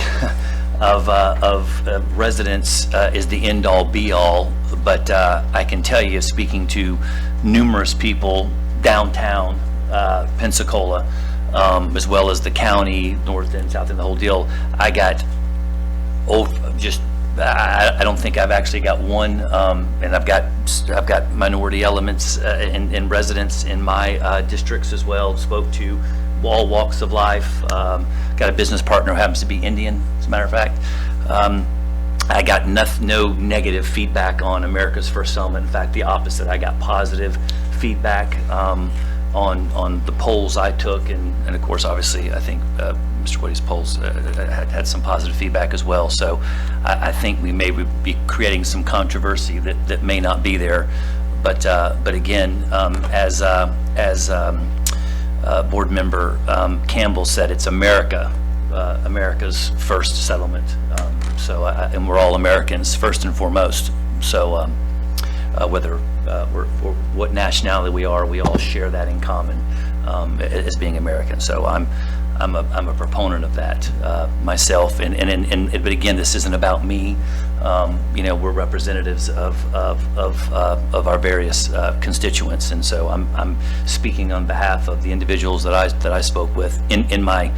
of residents is the end-all be-all, but I can tell you, speaking to numerous people downtown Pensacola, as well as the county, north and south and the whole deal, I got I don't think I've actually got one, and I've got minority elements in residents in my districts as well. Spoke to all walks of life. Got a business partner who happens to be Indian, as a matter of fact. I got no negative feedback on America's First Settlement. In fact, the opposite. I got positive feedback on the polls I took, and of course, obviously, I think Mr. Woody's polls had some positive feedback as well. So I think we may be creating some controversy that may not be there. But again, as board member Campbell said, it's America's first settlement. And we're all Americans first and foremost. So whether we're what nationality we are, we all share that in common as being American. So I'm a proponent of that myself. But again, this isn't about me. We're representatives of our various constituents, and so I'm speaking on behalf of the individuals that I spoke with in my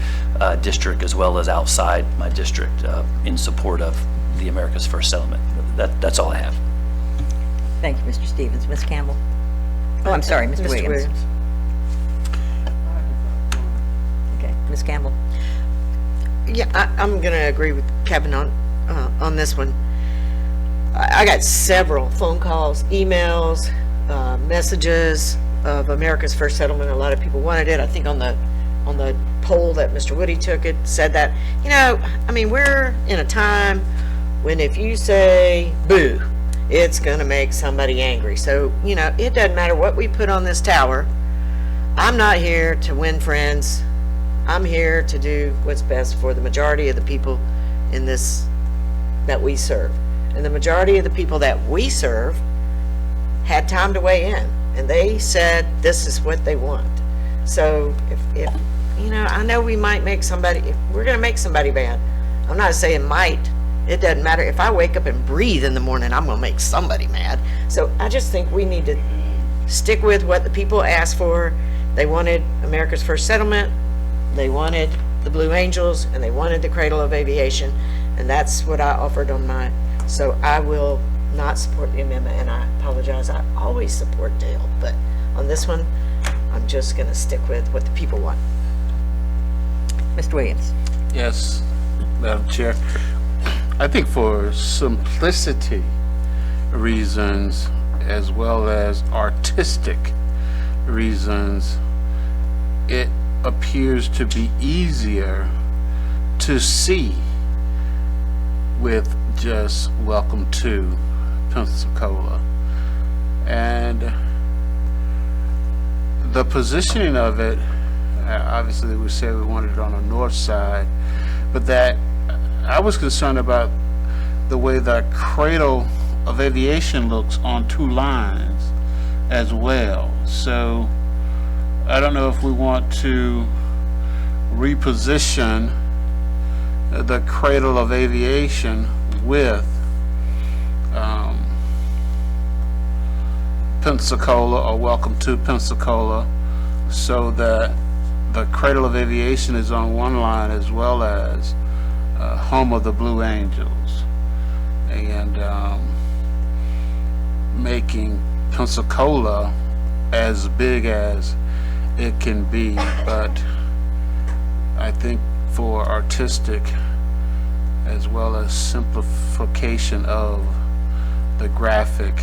district as well as outside my district in support of the America's First Settlement. That's all I have. Thank you, Mr. Stevens. Ms. Campbell? Oh, I'm sorry, Mr. Williams. Okay, Ms. Campbell? Yeah, I'm going to agree with Kevin on this one. I got several phone calls, emails, messages of America's First Settlement. A lot of people wanted it. I think on the poll that Mr. Woody took, it said that, you know, I mean, we're in a time when if you say boo, it's going to make somebody angry. So, you know, it doesn't matter what we put on this tower. I'm not here to win friends. I'm here to do what's best for the majority of the people in this that we serve. And the majority of the people that we serve had time to weigh in, and they said this is what they want. So if you know, I know we might make somebody, if we're going to make somebody mad. I'm not saying might. It doesn't matter. If I wake up and breathe in the morning, I'm going to make somebody mad. So I just think we need to stick with what the people asked for. They wanted America's First Settlement. They wanted the Blue Angels, and they wanted the Cradle of Aviation, and that's what I offered on mine. So I will not support the amendment, and I apologize. I always support Dale, but on this one, I'm just going to stick with what the people want. Mr. Williams? Yes, Madam Chair. I think for simplicity reasons as well as artistic reasons, it appears to be easier to see with just welcome to Pensacola. And the positioning of it, obviously we said we wanted it on the north side, but that I was concerned about the way the Cradle of Aviation looks on two lines as well. So I don't know if we want to reposition the Cradle of Aviation with Pensacola or Welcome to Pensacola, so that the Cradle of Aviation is on one line as well as Home of the Blue Angels, and making Pensacola as big as it can be. But I think for artistic as well as simplification of the graphic,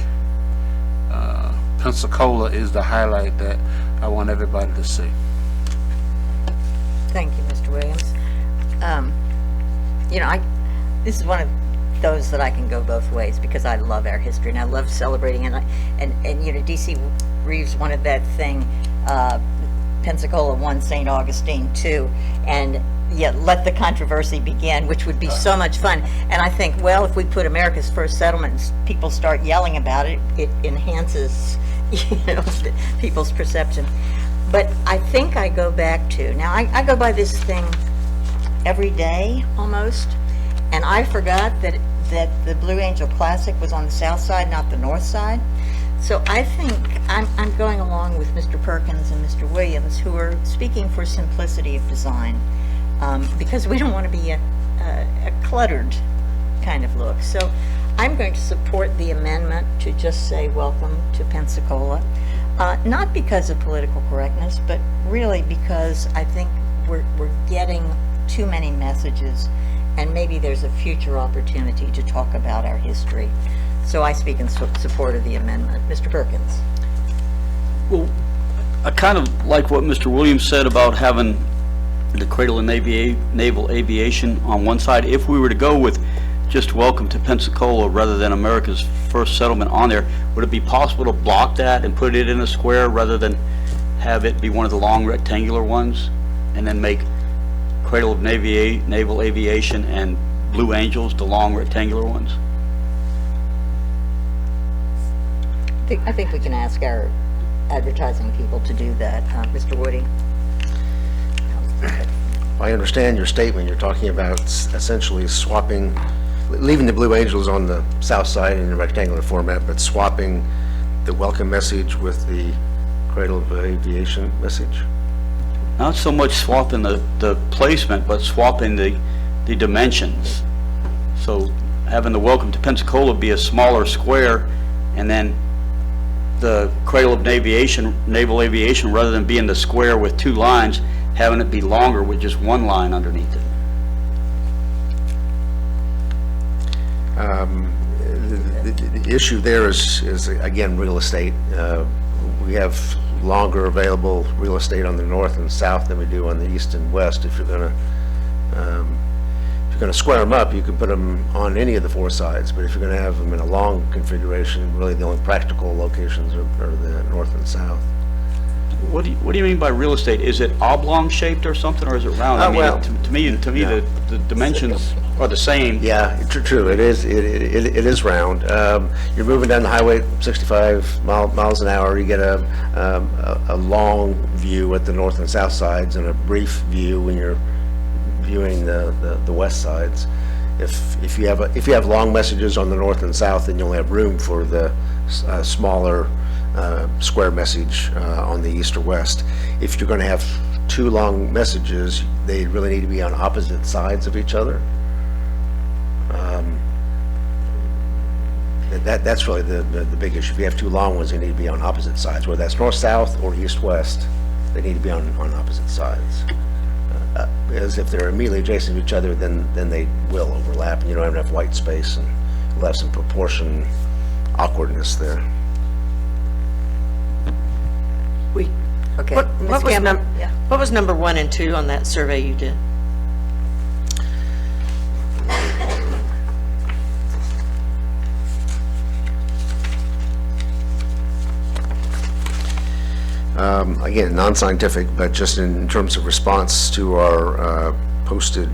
Pensacola is the highlight that I want everybody to see. Thank you, Mr. Williams. You know, this is one of those that I can go both ways, because I love our history and I love celebrating it. And you know, D.C. Reeves wanted that thing, Pensacola 1, St. Augustine 2, and yeah, let the controversy begin, which would be so much fun. And I think, well, if we put America's First Settlement, people start yelling about it, it enhances, you know, people's perception. But I think I go back to, now I go by this thing every day almost, and I forgot that the Blue Angel Classic was on the south side, not the north side. So I think I'm going along with Mr. Perkins and Mr. Williams, who are speaking for simplicity of design, because we don't want to be a cluttered kind of look. So I'm going to support the amendment to just say welcome to Pensacola, not because of political correctness, but really because I think we're getting too many messages, and maybe there's a future opportunity to talk about our history. So I speak in support of the amendment. Mr. Perkins? Well, I kind of like what Mr. Williams said about having the Cradle of Naval Aviation on one side. If we were to go with just welcome to Pensacola rather than America's First Settlement on there, would it be possible to block that and put it in a square rather than have it be one of the long rectangular ones, and then make Cradle of Naval Aviation and Blue Angels the long rectangular ones? I think we can ask our advertising people to do that. Mr. Woody? I understand your statement. You're talking about essentially swapping, leaving the Blue Angels on the south side in a rectangular format, but swapping the welcome message with the Cradle of Aviation message. Not so much swapping the placement, but swapping the dimensions. So having the welcome to Pensacola be a smaller square, and then the cradle of naval aviation, rather than being the square with two lines, having it be longer with just one line underneath it. The issue there is again, real estate. We have longer available real estate on the north and south than we do on the east and west. If you're gonna square them up, you can put them on any of the four sides, but if you're gonna have them in a long configuration, really the only practical locations are the north and south. What do you mean by real estate? Is it oblong shaped or something, or is it round? I mean, well, to me, yeah. the dimensions are the same. Yeah, true. It is round. You're moving down the highway 65 miles an hour. You get a long view at the north and south sides, and a brief view when you're viewing the west sides. If you have long messages on the north and south, then you'll have room for the smaller square message on the east or west. If you're going to have two long messages, they really need to be on opposite sides of each other. That's really the big issue. If you have two long ones, they need to be on opposite sides, whether that's north-south or east-west. They need to be on opposite sides. Because if they're immediately adjacent to each other, then they will overlap, and you don't have enough white space, and you'll have some proportion awkwardness there. Okay. What Ms. was Campbell? Yeah. what was number 1 and 2 on that survey you did? Again, non-scientific, but just in terms of response to our posted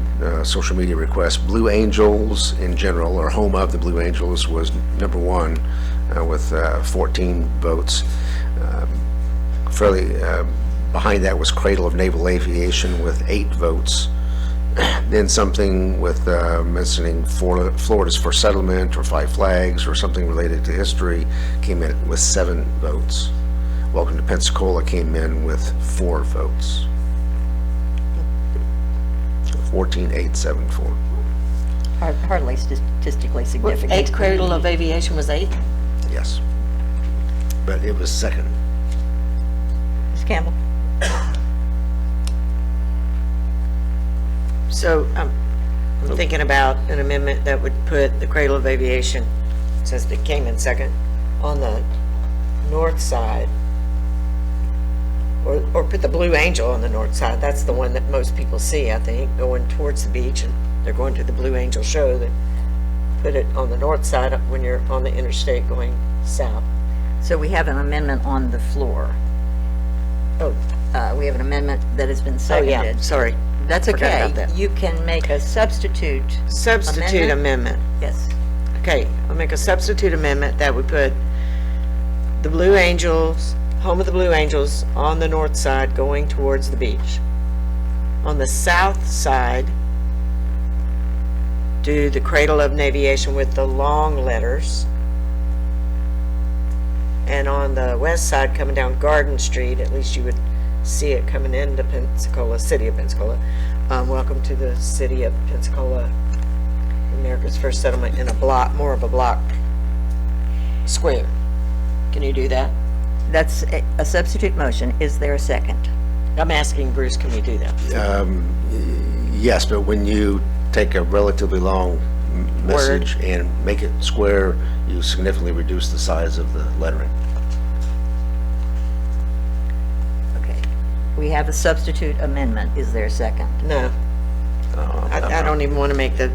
social media requests, Blue Angels in general, or home of the Blue Angels, was number 1 with 14 votes. Fairly behind that was Cradle of Naval Aviation with 8 votes. Then something with mentioning Florida's for settlement or 5 flags or something related to history came in with 7 votes. Welcome to Pensacola came in with 4 votes. 14, 8, 7, 4. Hardly statistically significant. 8 Cradle of Aviation was 8? Yes. But it was second. Ms. Campbell? So I'm thinking about an amendment that would put the Cradle of Aviation, since it came in second, on the north side. Or put the Blue Angel on the north side. That's the one that most people see, I think, going towards the beach, and they're going to the Blue Angel show. They put it on the north side when you're on the interstate going south. So we have an amendment on the floor. Oh, We have an amendment that has been oh seconded. yeah, sorry. That's Forgot okay. about that. You can make a substitute. Substitute amendment. Yes. Okay, I'll make a substitute amendment that would put the Blue Angels, home of the Blue Angels, on the north side going towards the beach. On the south side, do the Cradle of Aviation with the long letters. And on the west side, coming down Garden Street, at least you would see it coming into Pensacola, city of Pensacola. Welcome to the city of Pensacola, America's first settlement, in a block, more of a block square. Can you do that? That's a substitute motion. Is there a second? I'm asking Bruce, can we do that? Yes, but when you take a relatively long message and make it square, you significantly reduce the size of the lettering. Okay. We have a substitute amendment. Is there a second? No, I don't even want to make the,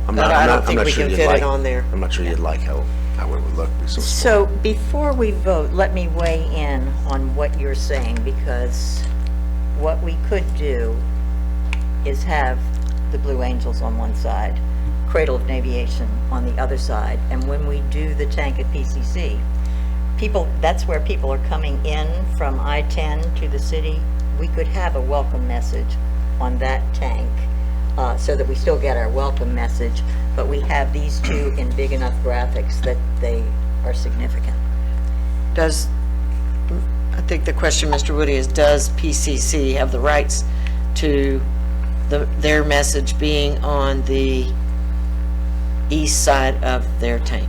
I'm I don't I'm think we sure can you'd fit like- it on there. I'm not sure you'd like how it would look. It'd be so small. So before we vote, let me weigh in on what you're saying, because what we could do is have the Blue Angels on one side, Cradle of Aviation on the other side, and when we do the tank at PCC, that's where people are coming in from I-10 to the city. We could have a welcome message on that tank, so that we still get our welcome message, but we have these two in big enough graphics that they are significant. I think the question, Mr. Woody, is does PCC have the rights to their message being on the east side of their tank?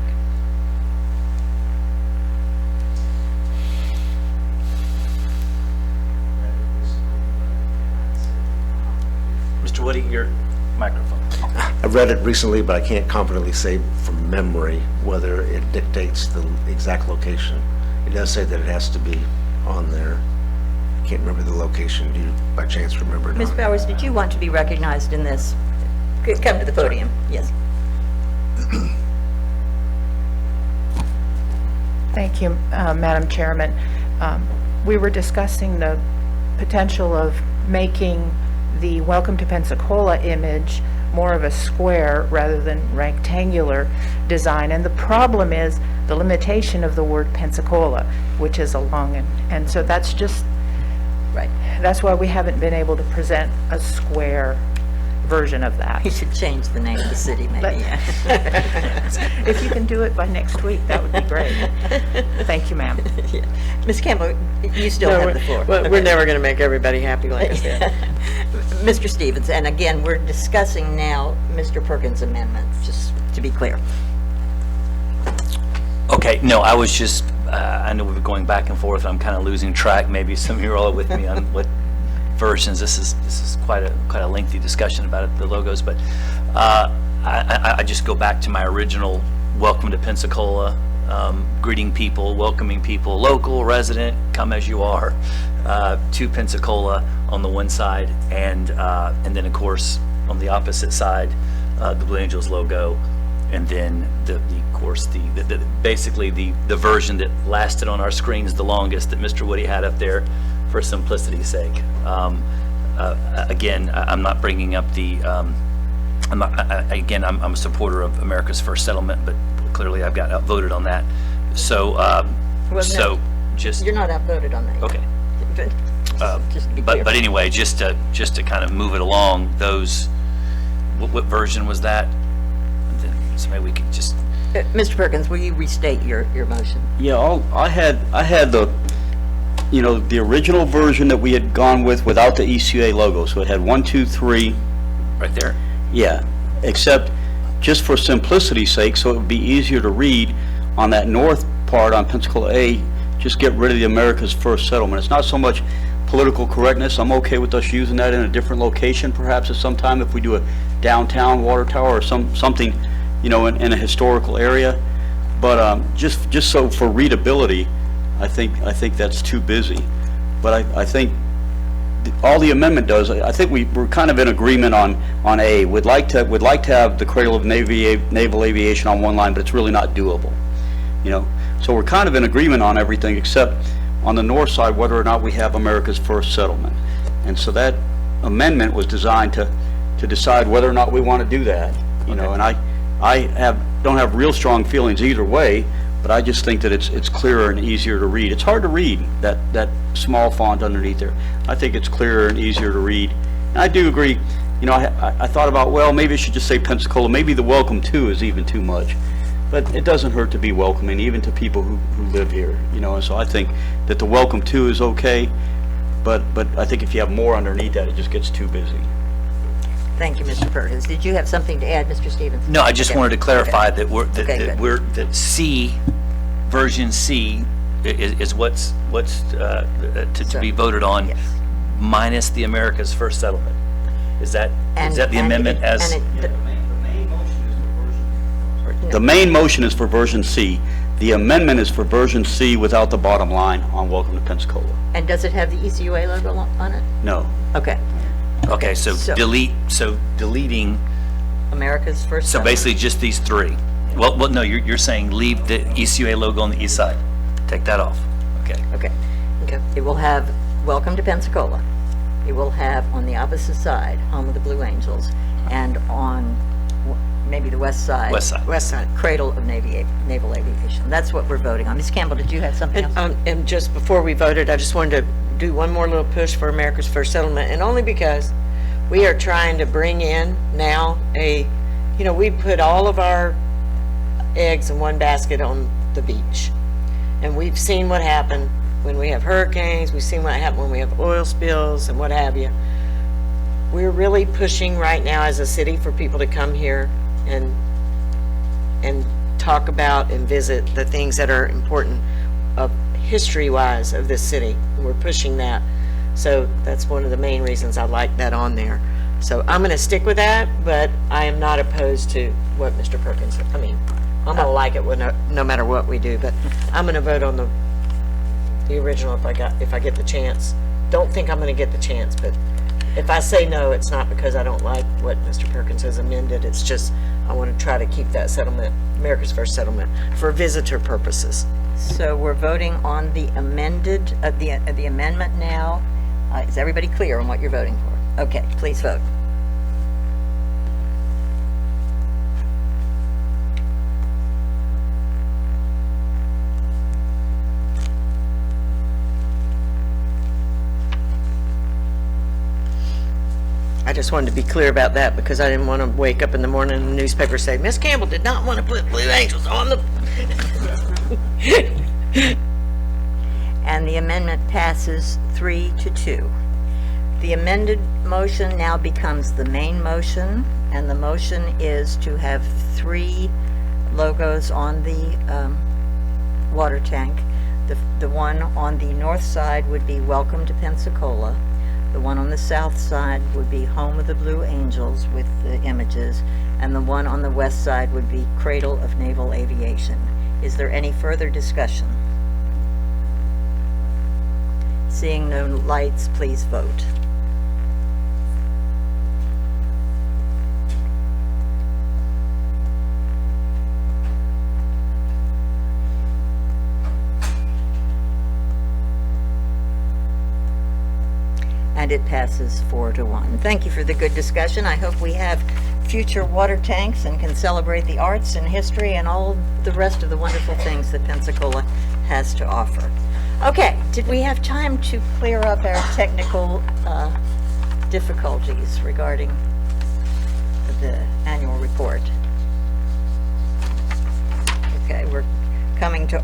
Woody, your microphone. I read it recently, but I can't confidently say from memory whether it dictates the exact location. It does say that it has to be on there. I can't remember the location. Do you by chance remember it? Ms. Bowers, did you want to be recognized in this? Come to the podium, yes. Thank you, Madam Chairman. We were discussing the potential of making the Welcome to Pensacola image more of a square rather than rectangular design. And the problem is the limitation of the word Pensacola, which is a long, and so that's just, Right. that's why we haven't been able to present a square version of that. You should change the name of the city, maybe, yeah. If you can do it by next week, that would be great. Thank you, ma'am. Yeah. Ms. Campbell, you still have the floor. We're never going to make everybody happy, like I said. Mr. Stevens, and again, we're discussing now Mr. Perkins' amendment, just to be clear. Okay, no, I was just, I know we've been going back and forth, I'm kind of losing track, maybe some of you are all with me on what versions. This is quite a lengthy discussion about it, the logos, but I just go back to my original welcome to Pensacola, greeting people, welcoming people, local, resident, come as you are, to Pensacola on the one side, and then of course on the opposite side, the Blue Angels logo, and then basically the version that lasted on our screens the longest that Mr. Woody had up there for simplicity's sake. Again, I'm not bringing up the, I'm a supporter of America's First Settlement, but clearly I've got outvoted on that. So, No, just, you're not outvoted on that. okay. Just to be clear. But anyway, just to kind of move it along, those, what version was that? And then, so maybe we could just, Mr. Perkins, will you restate your motion? Yeah, I had the, the original version that we had gone with without the ECA logo. So it had 1, 2, 3. right there. Yeah, except just for simplicity's sake, so it would be easier to read on that north part on Pensacola A, just get rid of the America's First Settlement. It's not so much political correctness. I'm okay with us using that in a different location perhaps at some time if we do a downtown water tower or something, in a historical area. But just so for readability, I think that's too busy. But I think all the amendment does, I think we're kind of in agreement on A. We'd like to have the Cradle of Naval Aviation on one line, but it's really not doable. So we're kind of in agreement on everything except on the north side whether or not we have America's First Settlement. And so that amendment was designed to decide whether or not we want to do that. And I don't have real strong feelings either way, but I just think that it's clearer and easier to read. It's hard to read, that small font underneath there. I think it's clearer and easier to read. And I do agree, I thought about, well, maybe I should just say Pensacola. Maybe the welcome to is even too much. But it doesn't hurt to be welcoming, even to people who live here, and so I think that the welcome to is okay, but I think if you have more underneath that, it just gets too busy. Thank you, Mr. Perkins. Did you have something to add, Mr. Stevens? No, I just Okay. wanted to clarify Okay. that C, version C is what's to be voted on, Yes. minus the America's First Settlement. Is that the And amendment as? The main motion is for version C. The amendment is for version C without the bottom line on Welcome to Pensacola. And does it have the ECUA logo on it? No. Okay. Okay, so deleting, America's First so Settlement. basically just these three. Well, no, you're saying leave the ECUA logo on the east side. Take that off. Okay. Okay. It will have Welcome to Pensacola. It will have on the opposite side, Home of the Blue Angels, and on maybe the west side. West side. West side. Cradle of Naval Aviation. That's what we're voting on. Ms. Campbell, did you have something else? And just before we voted, I just wanted to do one more little push for America's First Settlement, and only because we are trying to bring in now we put all of our eggs in one basket on the beach. And we've seen what happened when we have hurricanes, we've seen what happened when we have oil spills and what have you. We're really pushing right now as a city for people to come here and talk about and visit the things that are important history-wise of this city. And we're pushing that. So that's one of the main reasons I like that on there. So I'm going to stick with that, but I am not opposed to what Mr. Perkins said. I mean, I'm going to like it no matter what we do, but I'm going to vote on the original if I get the chance. Don't think I'm going to get the chance, but if I say no, it's not because I don't like what Mr. Perkins has amended. It's just I want to try to keep that settlement, America's First settlement, for visitor purposes. So we're voting on the the amendment now. Is everybody clear on what you're voting for? Okay, please vote. I just wanted to be clear about that because I didn't want to wake up in the morning and the newspaper say, Miss Campbell did not want to put Blue Angels on the... And the amendment passes 3-2. The amended motion now becomes the main motion, and the motion is to have 3 logos on the water tank. The one on the north side would be Welcome to Pensacola. The one on the south side would be Home of the Blue Angels with the images, and the one on the west side would be Cradle of Naval Aviation. Is there any further discussion? Seeing no lights, please vote. And it passes 4-1. Thank you for the good discussion. I hope we have future water tanks and can celebrate the arts and history and all the rest of the wonderful things that Pensacola has to offer. Okay, did we have time to clear up our technical difficulties regarding the annual report? Okay, we're coming to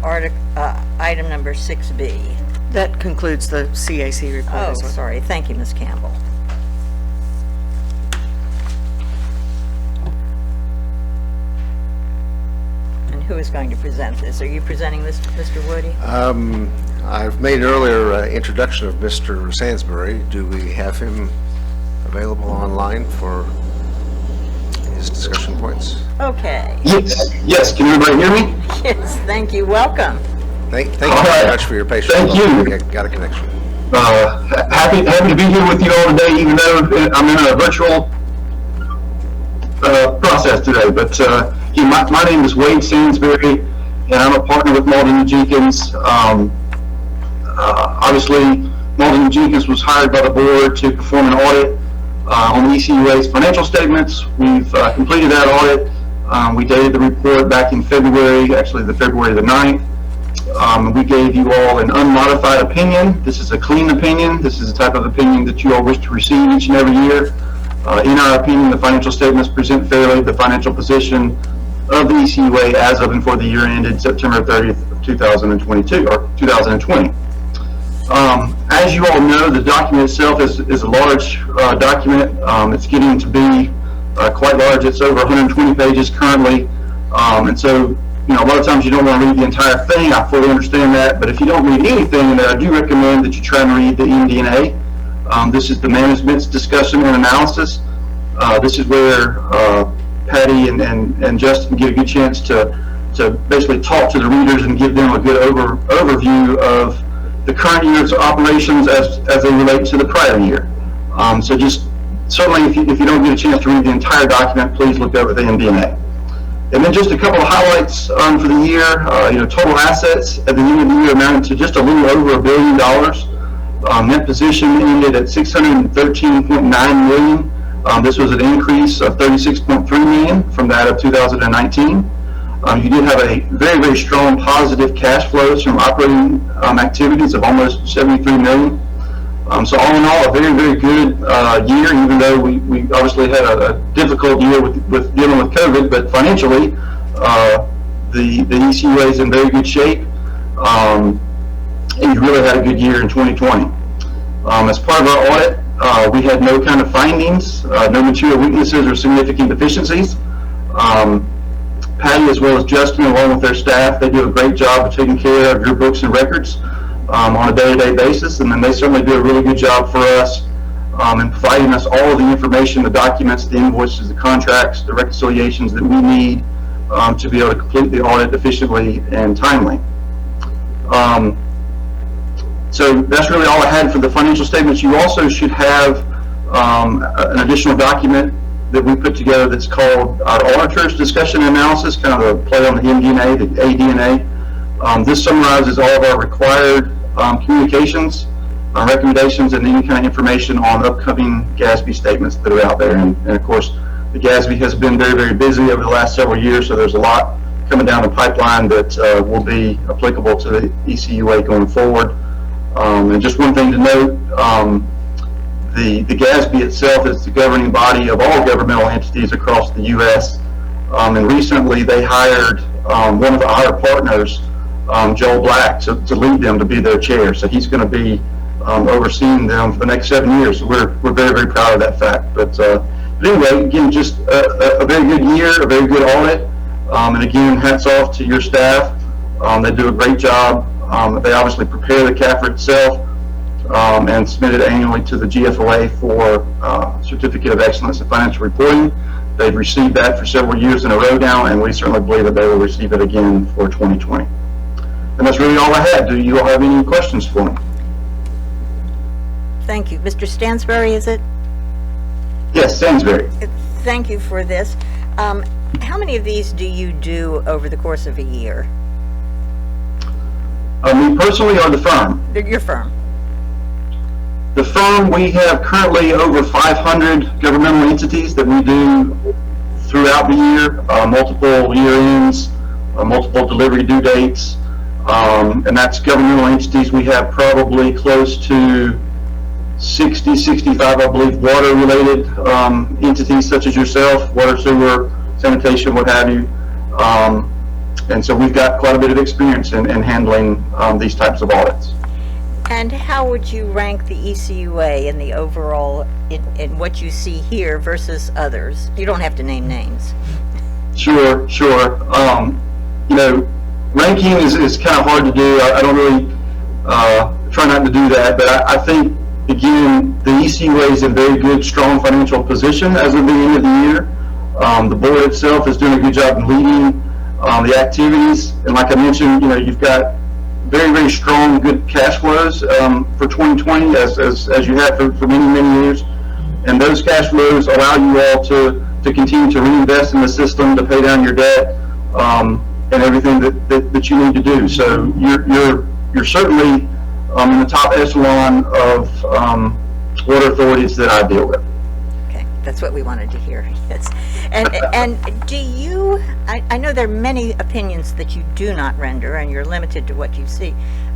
item number 6B. That concludes the CAC report Oh, as well. sorry. Thank you, Ms. Campbell. And who is going to present this? Are you presenting this, Mr. Woody? I've made an earlier introduction of Mr. Sansbury. Do we have him available online for his discussion points? Okay. Yes, can everybody hear me? Yes, thank you. Welcome. Thank you All very right. much for your patience. Thank you. We got a connection. Happy to be here with you all today, even though I'm in a virtual process today. But my name is Wade Sansbury, and I'm a partner with Malden & Jenkins. Obviously, Malden & Jenkins was hired by the board to perform an audit on the ECUA's financial statements. We've completed that audit. We dated the report back in February, actually the February the 9th. We gave you all an unmodified opinion. This is a clean opinion. This is the type of opinion that you all wish to receive each and every year. In our opinion, the financial statements present fairly the financial position of the ECUA as of and for the year ended September 30th of 2022 or 2020. As you all know, the document itself is a large document. It's getting to be quite large. It's over 120 pages currently, and so a lot of times you don't want to read the entire thing. I fully understand that, but if you don't read anything, then I do recommend that you try and read the MD&A. This is the management's discussion and analysis. This is where Patty and Justin get a good chance to basically talk to the readers and give them a good overview of the current year's operations as they relate to the prior year. So just certainly if you don't get a chance to read the entire document, please look over the MD&A. And then just a couple of highlights for the year. Total assets at the end of the year amounted to just a little over $1 billion. Net position ended at $613.9 million. This was an increase of $36.3 million from that of 2019. You did have a very, very strong positive cash flows from operating activities of almost $73 million. So all in all, a very, very good year, even though we obviously had a difficult year with dealing with COVID, but financially, the ECUA is in very good shape, and you really had a good year in 2020. As part of our audit, we had no kind of findings, no material weaknesses or significant deficiencies. Patty, as well as Justin, along with their staff, they do a great job of taking care of your books and records on a day-to-day basis, and then they certainly do a really good job for us and providing us all of the information, the documents, the invoices, the contracts, the reconciliations that we need to be able to complete the audit efficiently and timely. So that's really all I had for the financial statements. You also should have an additional document that we put together that's called our Auditor's Discussion and Analysis, kind of a play on the MD&A, the AD&A. This summarizes all of our required communications, recommendations, and any kind of information on upcoming GASB statements that are out there. And of course, the GASB has been very, very busy over the last several years, so there's a lot coming down the pipeline that will be applicable to the ECUA going forward. And just one thing to note, the GASB itself is the governing body of all governmental entities across the U.S. And recently they hired one of our partners, Joel Black, to lead them, to be their chair. So he's going to be overseeing them for the next 7 years. So we're very, very proud of that fact. But anyway, again, just a very good year, a very good audit. And again, hats off to your staff. They do a great job. They obviously prepare the CAFR itself and submit it annually to the GFOA for Certificate of Excellence in Financial Reporting. They've received that for several years in a row now, and we certainly believe that they will receive it again for 2020. And that's really all I had. Do you all have any questions for me? Thank you. Mr. Stansbury, is it? Yes, Sainsbury. Thank you for this. How many of these do you do over the course of a year? Me personally, or the firm? Your firm. The firm, we have currently over 500 governmental entities that we do throughout the year, multiple year ends, multiple delivery due dates, and that's governmental entities. We have probably close to 60, 65, I believe, water-related entities such as yourself, water, sewer, sanitation, what have you. And so we've got quite a bit of experience in handling these types of audits. And how would you rank the ECUA in the overall, in what you see here versus others? You don't have to name names. Sure. You know, ranking is kind of hard to do. I don't really try not to do that, but I think, again, the ECUA is in very good, strong financial position as of the end of the year. The board itself is doing a good job in leading the activities, and like I mentioned, you know, you've got very, very strong, good cash flows for 2020, as you have for many years, and those cash flows allow you all to continue to reinvest in the system, to pay down your debt, and everything that you need to do. So you're certainly in the top echelon of water authorities that I deal with. Okay, that's what we wanted to hear. Yes. And do you, I know there are many opinions that you do not render, and you're limited to what you see.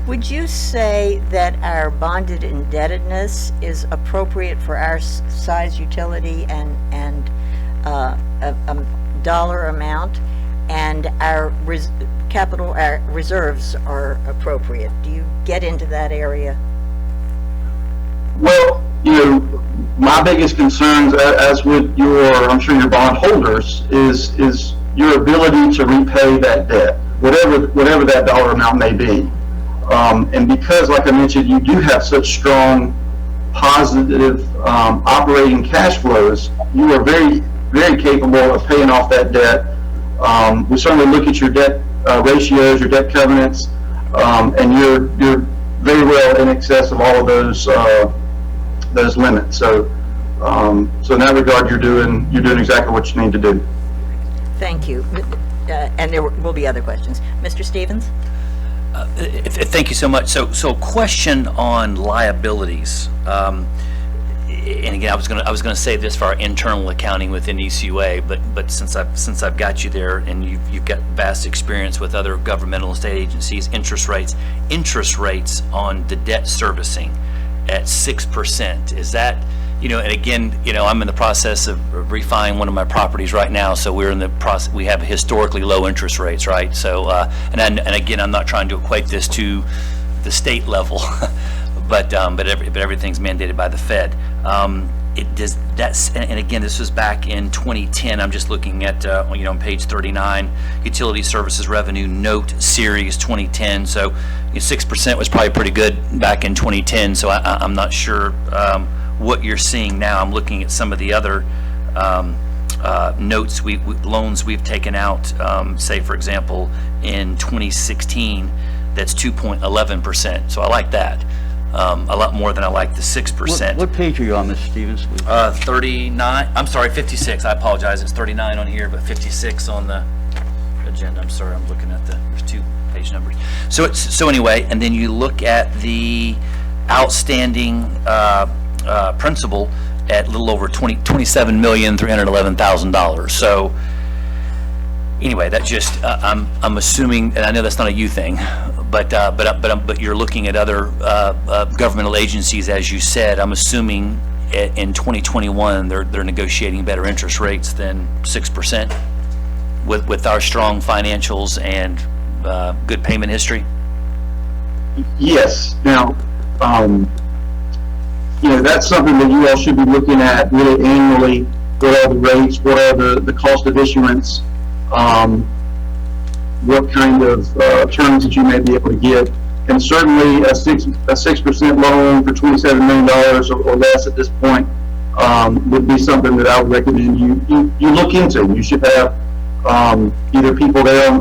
Would you say that our bonded indebtedness is appropriate for our size utility and a dollar amount, and our our reserves are appropriate? Do you get into that area? Well, you know, my biggest concerns, as with I'm sure your bond holders, is your ability to repay that debt, whatever that dollar amount may be. And because, like I mentioned, you do have such strong, positive operating cash flows, you are very, very capable of paying off that debt. We certainly look at your debt ratios, your debt covenants, and you're very well in excess of all of those limits. So, so in that regard, you're doing exactly what you need to do. Thank you. And there will be other questions. Mr. Stevens? Thank you so much. So question on liabilities. And again, I was gonna save this for our internal accounting within ECUA, but since I've got you there, and you've got vast experience with other governmental and state agencies, interest rates on the debt servicing at 6%. Is that, you know, and again, you know, I'm in the process of refining one of my properties right now, so we're in the process. We have historically low interest rates, right? So, and again, I'm not trying to equate this to the state level. But everything's mandated by the Fed. It does that's, and again, this was back in 2010. I'm just looking at you know, on page 39, utility services revenue note series 2010. So 6% was probably pretty good back in 2010. So I'm not sure what you're seeing now. I'm looking at some of the other notes, loans we've taken out, say, for example, in 2016, that's 2.11%. So I like that a lot more than I like the 6%. What page are you on, Mr. Stevens? 39, I'm sorry, 56. I apologize. It's 39 on here, but 56 on the agenda. I'm sorry, I'm looking at there's 2 page numbers. So anyway, and then you look at the outstanding principal at a little over $27,311,000. So anyway, that just I'm assuming, and I know that's not a you thing, but you're looking at other governmental agencies, as you said. I'm assuming in 2021 they're negotiating better interest rates than 6% with our strong financials and good payment history. Yes. Now, that's something that you all should be looking at really annually. What are the rates? What are the cost of issuance? What kind of terms that you may be able to get? And certainly a 6% loan for $27 million or less at this point would be something that I would recommend you look into. You should have either people there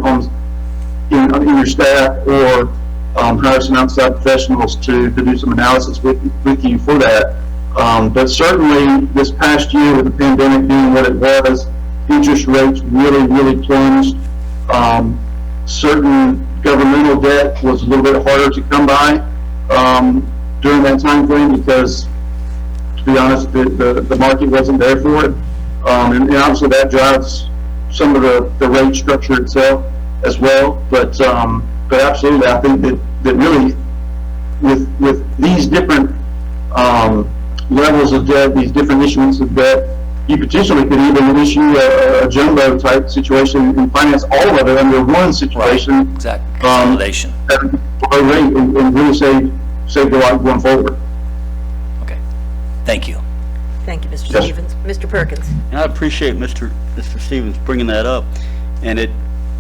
in your staff or hire some outside professionals to do some analysis with you for that. But certainly this past year, with the pandemic being what it was, interest rates really plunged. Certain governmental debt was a little bit harder to come by during that time frame because, to be honest, the market wasn't there for it. And obviously that drives some of the rate structure itself as well. But absolutely, I think that really with these different levels of debt, these different issuance of debt, you potentially could even issue a jumbo type situation and finance all of it under one situation. Right. Exactly. Consolidation. At a low rate and really save a lot going forward. Okay. Thank you. Thank you, Mr. Yes. Stevens. Mr. Perkins? And I appreciate Mr. Stevens bringing that up. And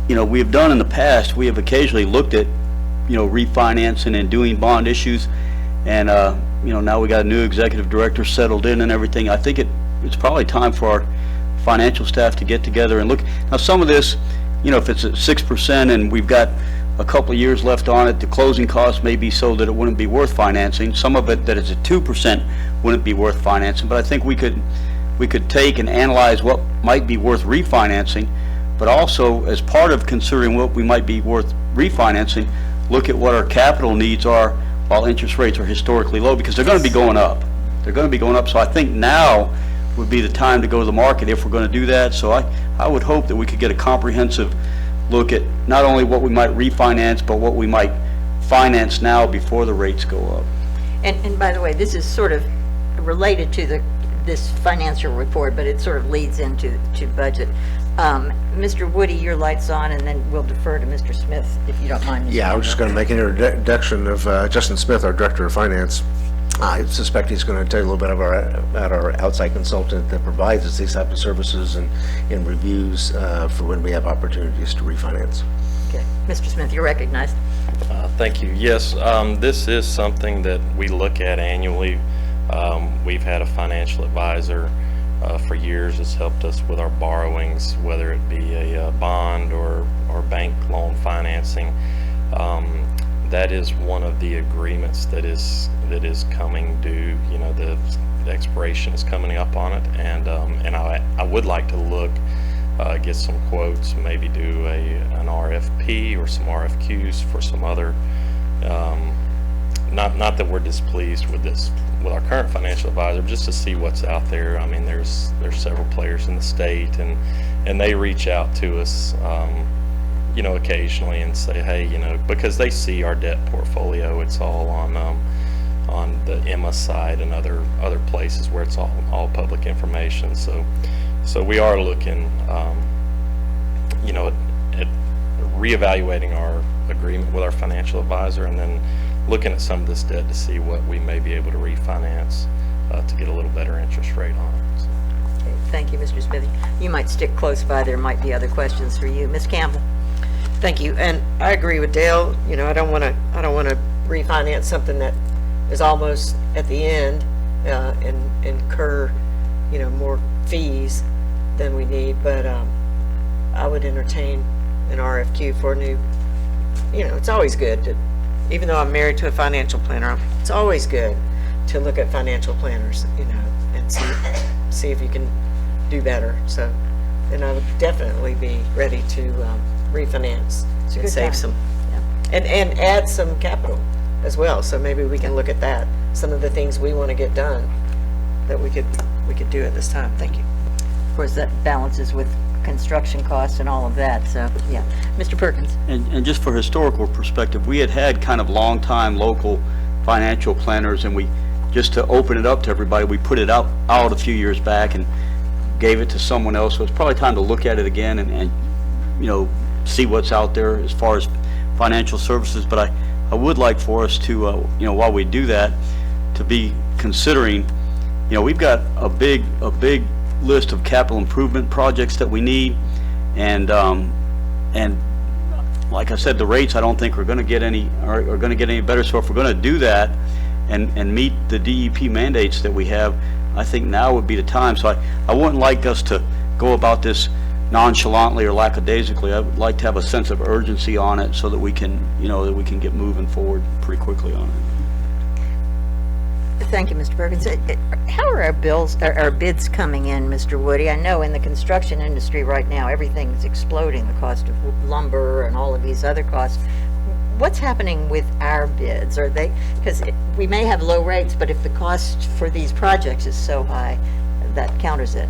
we have done in the past, we have occasionally looked at, refinancing and doing bond issues. And, now we got a new executive director settled in and everything. I think it's probably time for our financial staff to get together and look. Now, some of this, if it's at 6% and we've got a couple of years left on it, the closing costs may be so that it wouldn't be worth financing. Some of it that is at 2% wouldn't be worth financing. But I think we could take and analyze what might be worth refinancing, but also as part of considering what we might be worth refinancing, look at what our capital needs are while interest rates are historically low, because they're going to be going up. They're going to be going up. So I think now would be the time to go to the market if we're going to do that. So I would hope that we could get a comprehensive look at not only what we might refinance, but what we might finance now before the rates go up. And by the way, this is sort of related to this financial report, but it sort of leads into budget. Mr. Woody, your light's on, and then we'll defer to Mr. Smith, if you don't mind. Mr. Yeah, I was just going to make an introduction of Justin Smith, our Director of Finance. I suspect he's going to tell you a little bit about our outside consultant that provides us these type of services and reviews for when we have opportunities to refinance. Okay. Mr. Smith, you're recognized. Thank you. Yes, this is something that we look at annually. We've had a financial advisor for years that's helped us with our borrowings, whether it be a bond or bank loan financing. That is one of the agreements that is coming due. The expiration is coming up on it, and I would like to look, get some quotes, maybe do an RFP or some RFQs for some other. Not that we're displeased with our current financial advisor, just to see what's out there. I mean, there's several players in the state, and they reach out to us, occasionally and say, hey, because they see our debt portfolio. It's all on the Emma side and other places where it's all public information. So we are looking, at reevaluating our agreement with our financial advisor, and then looking at some of this debt to see what we may be able to refinance to get a little better interest rate on it. So. Okay, thank you, Mr. Smith. You might stick close by. There might be other questions for you. Ms. Campbell? Thank you, and I agree with Dale. I don't want to refinance something that is almost at the end. and incur, more fees than we need, but I would entertain an RFQ for a new, it's always good to, even though I'm married to a financial planner, it's always good to look at financial planners, and see if you can do better. So, and I would definitely be ready to refinance and good save time. some, and add some capital as well. So maybe we can look at that, some of the things we want to get done that we could do at this time. Thank you. Of course, that balances with construction costs and all of that, so, yeah. Mr. Perkins? And just for historical perspective, we had kind of long-time local financial planners, and we, just to open it up to everybody, we put it out a few years back and gave it to someone else. So it's probably time to look at it again and see what's out there as far as financial services. But I would like for us to, while we do that, to be considering, we've got a big list of capital improvement projects that we need, and like I said, the rates I don't think are going to get any better. So if we're going to do that and meet the DEP mandates that we have, I think now would be the time. So I wouldn't like us to go about this nonchalantly or lackadaisically. I would like to have a sense of urgency on it so that we can get moving forward pretty quickly on it. Thank you, Mr. Perkins. How are our bids coming in, Mr. Woody? I know in the construction industry right now, everything's exploding, the cost of lumber and all of these other costs. What's happening with our bids? Are they, because we may have low rates, but if the cost for these projects is so high, that counters it.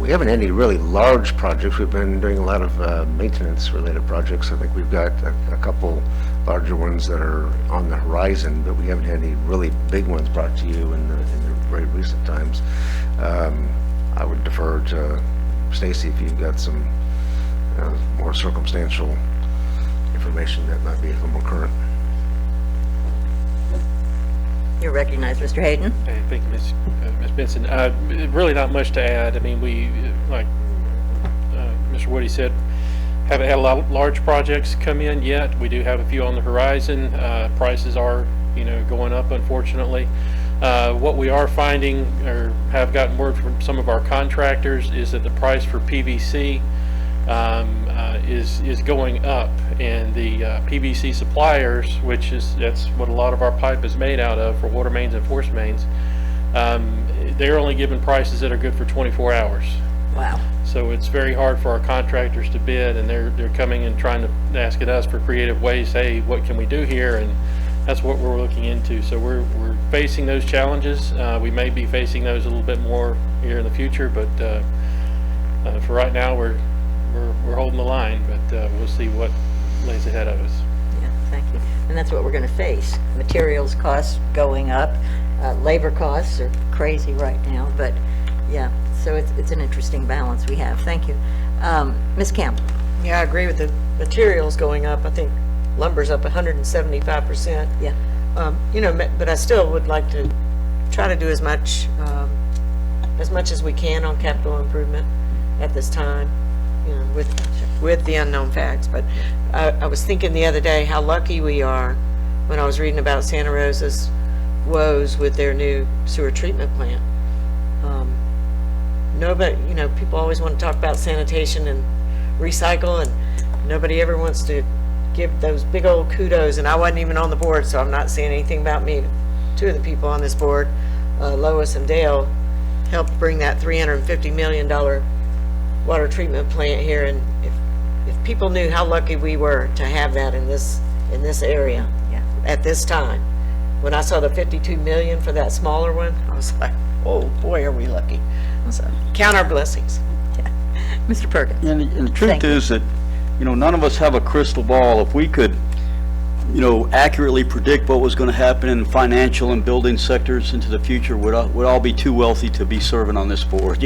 We haven't had any really large projects. We've been doing a lot of maintenance-related projects. I think we've got a couple larger ones that are on the horizon, but we haven't had any really big ones brought to you in the very recent times. I would defer to Stacy if you've got some more circumstantial information that might be a little more current. You're recognized, Mr. Hayden. Hey, thank you, Ms. Benson. Really not much to add. I mean, we, like Mr. Woody said, haven't had a lot of large projects come in yet. We do have a few on the horizon. Prices are, going up, unfortunately. What we are finding, or have gotten word from some of our contractors, is that the price for PVC is going up, and the PVC suppliers, that's what a lot of our pipe is made out of for water mains and force mains, they're only giving prices that are good for 24 hours. Wow. So it's very hard for our contractors to bid, and they're coming and trying to asking us for creative ways. Hey, what can we do here? And that's what we're looking into. So we're facing those challenges. We may be facing those a little bit more here in the future, but for right now, we're holding the line. But we'll see what lays ahead of us. Yeah, thank you. And that's what we're going to face. Materials costs going up, labor costs are crazy right now, but yeah, so it's an interesting balance we have. Thank you. Ms. Campbell. Yeah, I agree with the materials going up. I think lumber's up 175%. Yeah. But I still would like to try to do as much as we can on capital improvement at this time, with the unknown facts. But I was thinking the other day how lucky we are when I was reading about Santa Rosa's woes with their new sewer treatment plant. Nobody, people always want to talk about sanitation and recycle, and nobody ever wants to give those big old kudos. And I wasn't even on the board, so I'm not saying anything about me. Two of the people on this board, Lois and Dale, helped bring that $350 million water treatment plant here. And if people knew how lucky we were to have that in this area, Yeah. at this time, when I saw the 52 million for that smaller one, I was like, oh boy, are we lucky. So count our blessings. Mr. Perkins. And the truth Thank you. is that, none of us have a crystal ball. If we could, accurately predict what was going to happen in financial and building sectors into the future, we'd all be too wealthy to be serving on this board.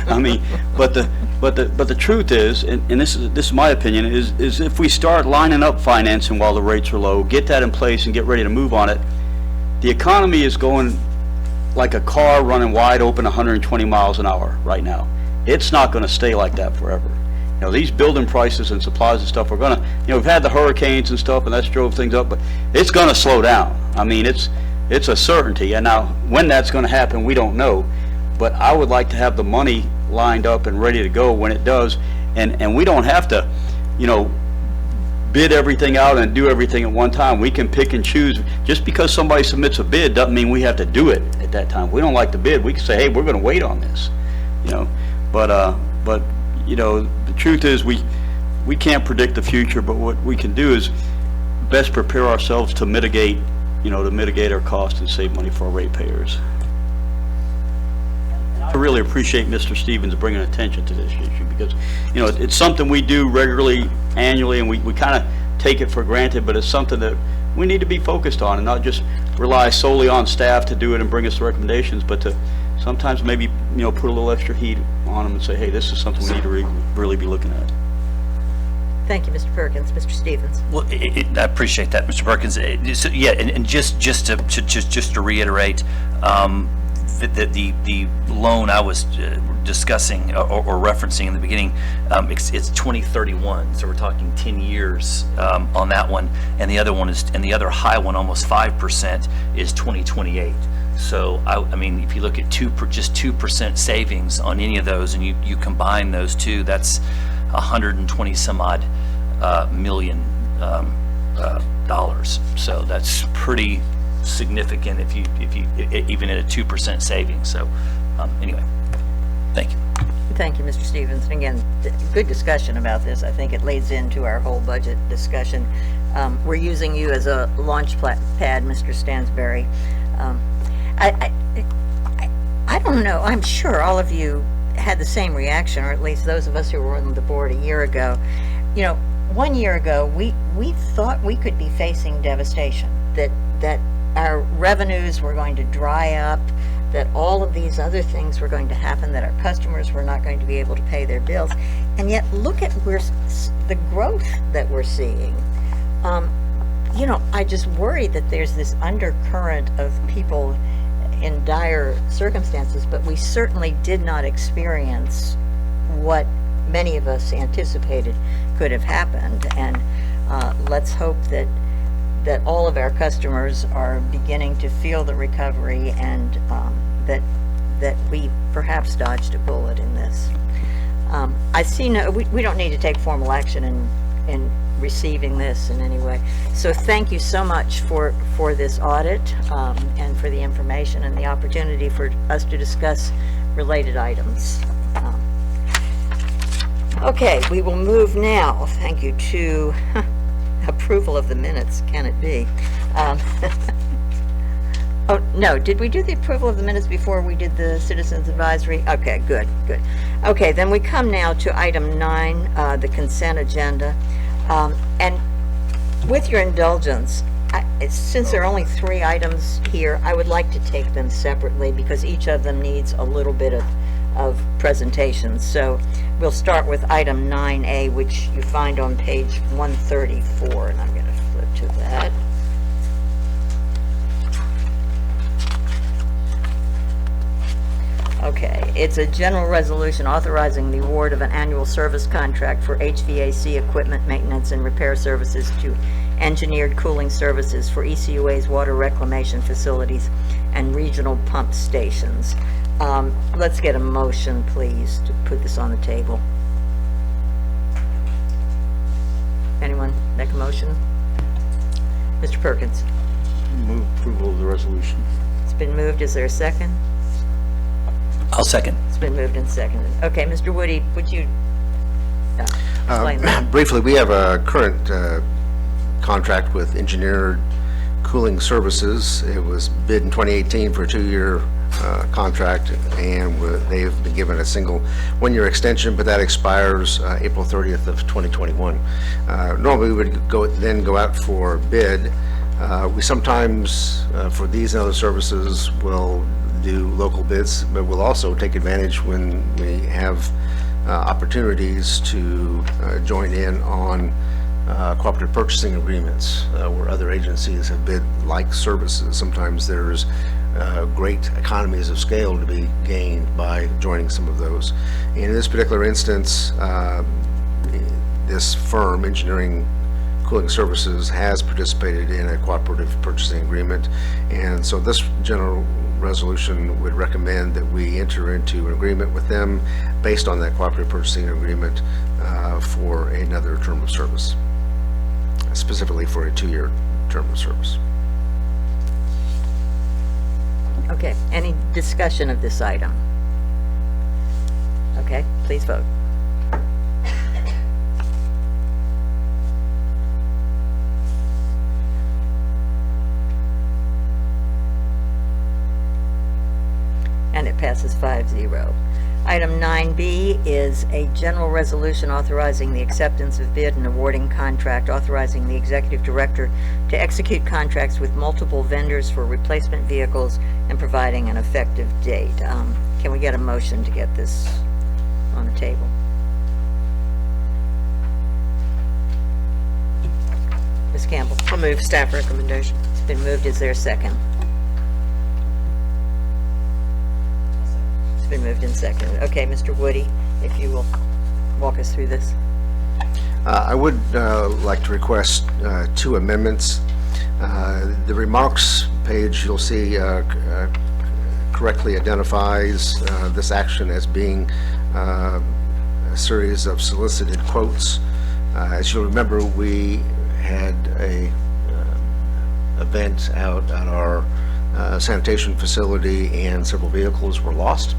I mean, but the truth is, and this is my opinion, is if we start lining up financing while the rates are low, get that in place and get ready to move on it, the economy is going like a car running wide open 120 miles an hour right now. It's not going to stay like that forever. These building prices and supplies and stuff are going to, we've had the hurricanes and stuff, and that's drove things up, but it's going to slow down. I mean, it's a certainty. And now, when that's going to happen, we don't know. But I would like to have the money lined up and ready to go when it does. And we don't have to, you know, bid everything out and do everything at one time. We can pick and choose. Just because somebody submits a bid doesn't mean we have to do it at that time. If we don't like the bid, we can say, hey, we're going to wait on this, you know. But you know, the truth is we can't predict the future, but what we can do is best prepare ourselves to mitigate, you know, to mitigate our costs and save money for our ratepayers. I really appreciate Mr. Stevens bringing attention to this issue, because, you know, it's something we do regularly, annually, and we kind of take it for granted, but it's something that we need to be focused on and not just rely solely on staff to do it and bring us recommendations, but to sometimes maybe, you know, put a little extra heat on them and say, hey, this is something we need to really be looking at. Thank you, Mr. Perkins. Mr. Stevens. Well, I appreciate that, Mr. Perkins. So, yeah, and just to reiterate, the loan I was discussing or referencing in the beginning, it's 2031, so we're talking 10 years on that one, and the other high one, almost 5%, is 2028. So I mean, if you look at just 2% savings on any of those, and you combine those two, that's 120 some odd million dollars. So that's pretty significant if you even at a 2% savings. So anyway, thank you. Thank you, Mr. Stevens. And again, good discussion about this. I think it leads into our whole budget discussion. We're using you as a launch pad, Mr. Stansberry. I don't know. I'm sure all of you had the same reaction, or at least those of us who were on the board a year ago. You know, 1 year ago, we thought we could be facing devastation, that our revenues were going to dry up, that all of these other things were going to happen, that our customers were not going to be able to pay their bills. And yet, look at the growth that we're seeing. You know, I just worry that there's this undercurrent of people in dire circumstances, but we certainly did not experience what many of us anticipated could have happened. And let's hope that all of our customers are beginning to feel the recovery, and that we perhaps dodged a bullet in this. I see we don't need to take formal action in receiving this in any way. So thank you so much for this audit, and for the information and the opportunity for us to discuss related items. Okay, we will move now, thank you, to approval of the minutes. Can it be? Oh, no, did we do the approval of the minutes before we did the citizens advisory? Okay, good. Okay, then we come now to item 9, the consent agenda. And with your indulgence, since there are only 3 items here, I would like to take them separately because each of them needs a little bit of presentation. So we'll start with item 9A, which you find on page 134, and I'm going to flip to that. Okay, it's a general resolution authorizing the award of an annual service contract for HVAC equipment maintenance and repair services to Engineered Cooling Services for ECUA's water reclamation facilities and regional pump stations. Let's get a motion, please, to put this on the table. Anyone make a motion? Mr. Perkins. Move approval of the resolution. It's been moved. Is there a second? I'll second. It's been moved and seconded. Okay, Mr. Woody, would you explain that? Briefly, we have a current contract with Engineered Cooling Services. It was bid in 2018 for a 2-year contract, and they've been given a single 1-year extension, but that expires April 30th of 2021. Normally, we would go out for bid. We sometimes, for these and other services, will do local bids, but we'll also take advantage when we have opportunities to join in on cooperative purchasing agreements where other agencies have bid like services. Sometimes there's great economies of scale to be gained by joining some of those. In this particular instance, this firm, Engineering Cooling Services has participated in a cooperative purchasing agreement. And so this general resolution would recommend that we enter into an agreement with them based on that cooperative purchasing agreement for another term of service, specifically for a 2-year term of service. Okay, any discussion of this item? Okay, please vote. And it passes 5-0. Item 9B is a general resolution authorizing the acceptance of bid and awarding contract, authorizing the executive director to execute contracts with multiple vendors for replacement vehicles and providing an effective date. Can we get a motion to get this on the table? Ms. Campbell? I'll move staff recommendation. It's been moved. Is there a second? It's been moved and seconded. Okay, Mr. Woody, if you will walk us through this. I would like to request 2 amendments. The remarks page, you'll see, correctly identifies this action as being a series of solicited quotes. As you'll remember, we had a event out at our sanitation facility, and several vehicles were lost.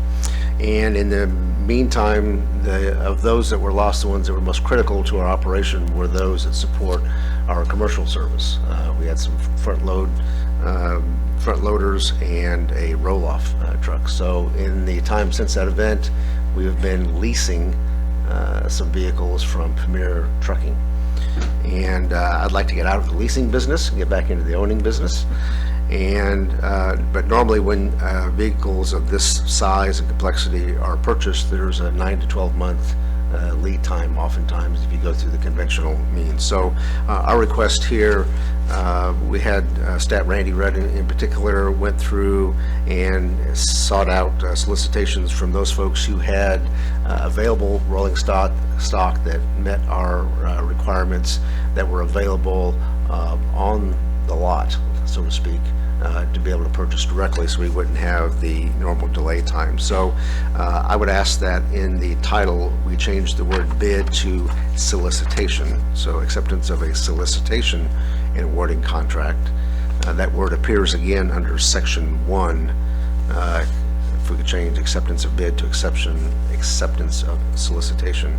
And in the meantime, of those that were lost, the ones that were most critical to our operation were those that support our commercial service. We had some front loaders and a roll-off truck. So in the time since that event, we have been leasing some vehicles from Premier Trucking. And I'd like to get out of the leasing business and get back into the owning business. And but normally when vehicles of this size and complexity are purchased, there's a 9 to 12 month lead time oftentimes if you go through the conventional means. So our request here, we had Stat Randy Rudd in particular went through and sought out solicitations from those folks who had available rolling stock that met our requirements, that were available on the lot, so to speak, to be able to purchase directly, so we wouldn't have the normal delay time. So I would ask that in the title we change the word bid to solicitation, so acceptance of a solicitation and awarding contract. That word appears again under section 1. If we could change acceptance of bid to acceptance of solicitation.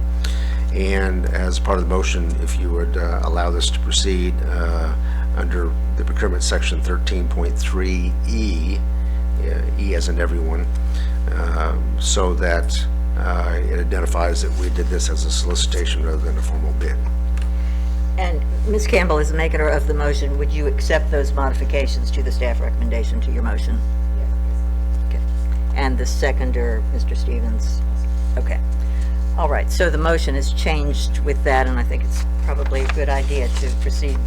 And as part of the motion, if you would allow this to proceed under the procurement section 13.3E, E as in everyone, so that it identifies that we did this as a solicitation rather than a formal bid. And Ms. Campbell, as the maker of the motion, would you accept those modifications to the staff recommendation to your motion? Yes. Okay. And the seconder, Mr. Stevens? Okay. All right, so the motion is changed with that, and I think it's probably a good idea to proceed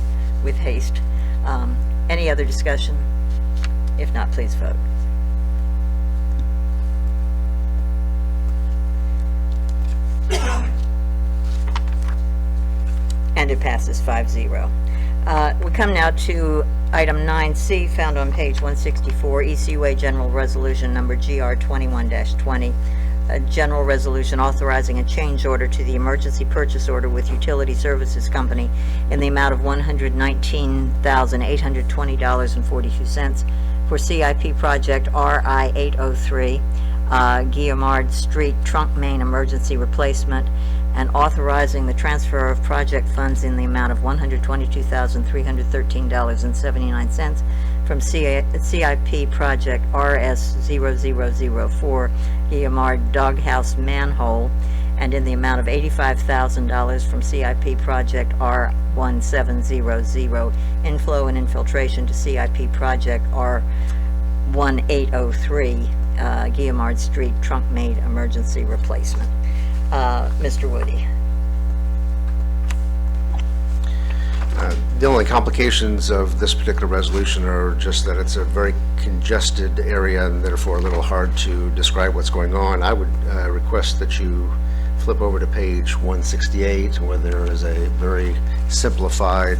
with haste. Any other discussion? If not, please vote. And it passes 5-0. We come now to item 9C, found on page 164, Ecua General Resolution number GR 21-20. A general resolution authorizing a change order to the emergency purchase order with Utility Services Company in the amount of $119,820.42 for CIP project RI 803, Guillermo Street Trunk Main Emergency Replacement, and authorizing the transfer of project funds in the amount of $122,313.79 from CIP project RS 0004, Guillemard Doghouse Manhole, and in the amount of $85,000 from CIP project R1700, inflow and infiltration to CIP project R1803, Guillemard Street Trunk Main Emergency Replacement. Mr. Woody. The only complications of this particular resolution are just that it's a very congested area and therefore a little hard to describe what's going on. I would request that you flip over to page 168, where there is a very simplified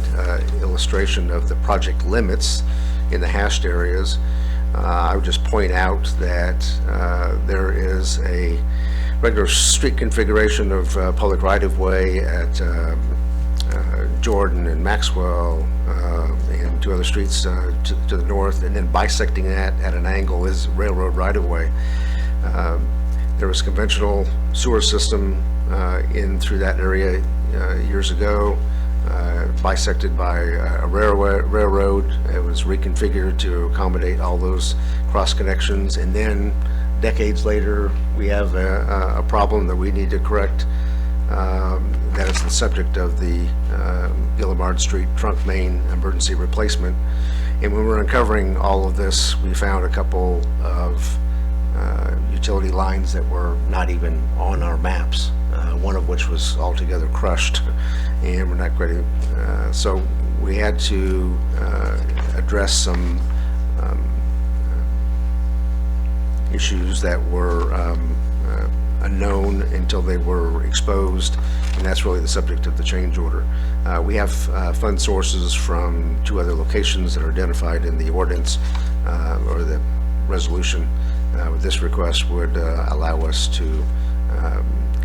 illustration of the project limits in the hashed areas, I would just point out that there is a regular street configuration of public right-of-way at Jordan and Maxwell, and two other streets to the north, and then bisecting that at an angle is railroad right-of-way. There was conventional sewer system in through that area years ago, bisected by a railroad. It was reconfigured to accommodate all those cross connections, and then decades later we have a problem that we need to correct. That is the subject of the Guillermo Street trunk main emergency replacement. And when we're uncovering all of this, we found a couple of utility lines that were not even on our maps, one of which was altogether crushed, and we're not ready. So we had to address some issues that were unknown until they were exposed, and that's really the subject of the change order. We have fund sources from two other locations that are identified in the ordinance or the resolution. This request would allow us to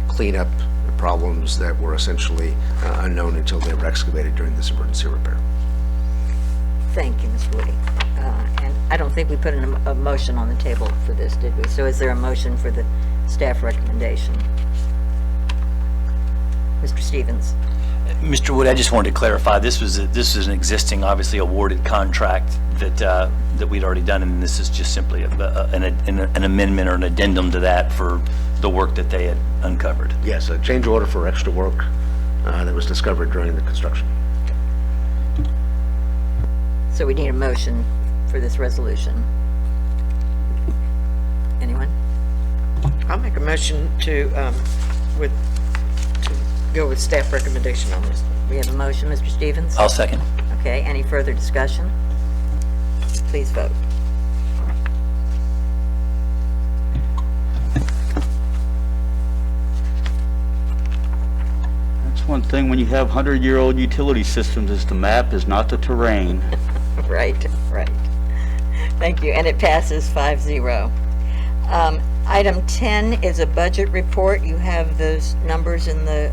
clean up the problems that were essentially unknown until they were excavated during this emergency repair. Thank you, Mr. Woody. And I don't think we put a motion on the table for this, did we? So is there a motion for the staff recommendation? Mr. Stevens? Mr. Wood, I just wanted to clarify, this is an existing, obviously awarded contract that we'd already done, and this is just simply an amendment or an addendum to that for the work that they had uncovered. Yes, a change order for extra work that was discovered during the construction. So we need a motion for this resolution. Anyone? I'll make a motion to go with staff recommendation on this. We have a motion, Mr. Stevens? I'll second. Okay, any further discussion? Please vote. That's one thing when you have 100-year-old utility systems, is the map is not the terrain. Right. Thank you, and it passes 5-0. Item 10 is a budget report. You have those numbers in the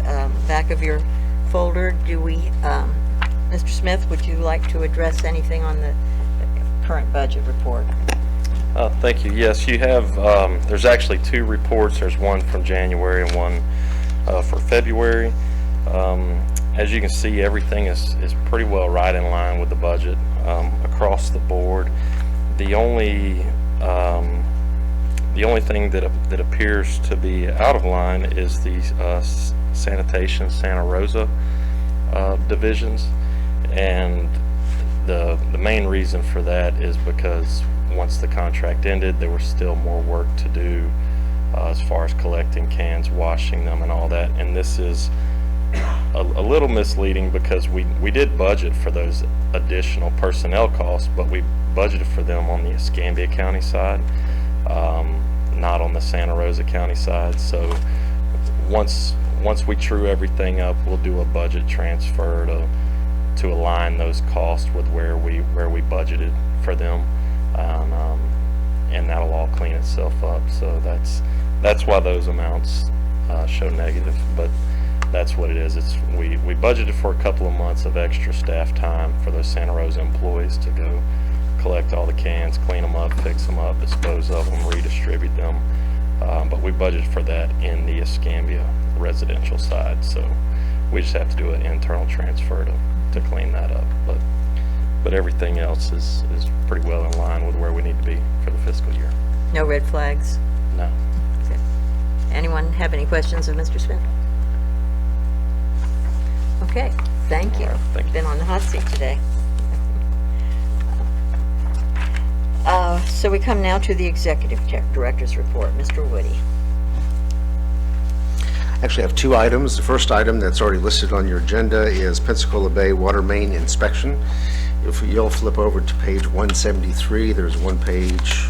back of your folder. Do we, Mr. Smith, would you like to address anything on the current budget report? Thank you. Yes, you have, there's actually two reports. There's one from January and one for February. As you can see, everything is pretty well right in line with the budget across the board. The only thing that appears to be out of line is the sanitation Santa Rosa divisions, and the main reason for that is because once the contract ended, there was still more work to do as far as collecting cans, washing them, and all that. And this is a little misleading because we did budget for those additional personnel costs, but we budgeted for them on the Escambia County side, not on the Santa Rosa County side. So once we true everything up, we'll do a budget transfer to align those costs with where we budgeted for them, and that'll all clean itself up. So that's why those amounts show negative, but that's what it is. We budgeted for a couple of months of extra staff time for those Santa Rosa employees to go collect all the cans, clean them up, fix them up, dispose of them, redistribute them. But we budgeted for that in the Escambia residential side, so we just have to do an internal transfer to clean that up. But everything else is pretty well in line with where we need to be for the fiscal year. No red flags? No. Okay. Anyone have any questions of Mr. Smith? Okay, thank you. Thank you. Been on the hot seat today. So we come now to the Executive Director's report. Mr. Woody. Actually, I have two items. The first item that's already listed on your agenda is Pensacola Bay Water Main Inspection. If you'll flip over to page 173, there's a one-page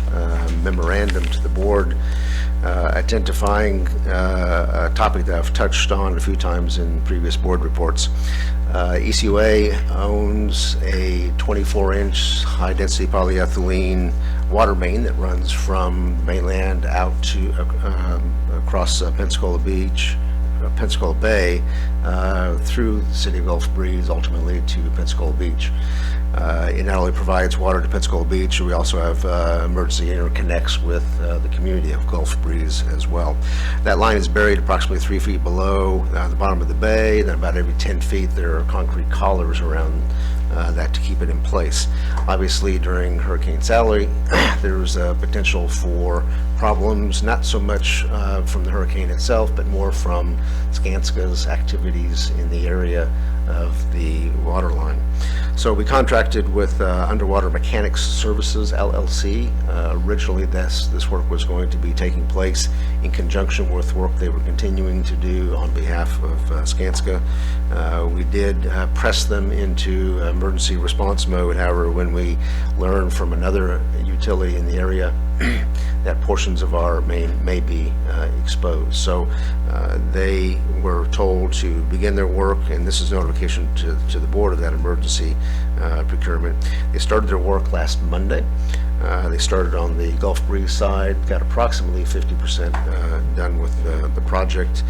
memorandum to the board identifying a topic that I've touched on a few times in previous board reports. ECUA owns a 24-inch high-density polyethylene water main that runs from the mainland out to across Pensacola Bay, through the city of Gulf Breeze, ultimately to Pensacola Beach. It not only provides water to Pensacola Beach, we also have emergency interconnects with the community of Gulf Breeze as well. That line is buried approximately 3 feet below the bottom of the bay. Then about every 10 feet there are concrete collars around that to keep it in place. Obviously, during Hurricane Sally, there was a potential for problems, not so much from the hurricane itself, but more from Skanska's activities in the area of the water line. So we contracted with Underwater Mechanics Services, LLC. Originally, this work was going to be taking place in conjunction with work they were continuing to do on behalf of Skanska. We did press them into emergency response mode. However, when we learned from another utility in the area that portions of our main may be exposed. So they were told to begin their work, and this is notification to the board of that emergency procurement. They started their work last Monday. They started on the Gulf Breeze side, got approximately 50% done with the project,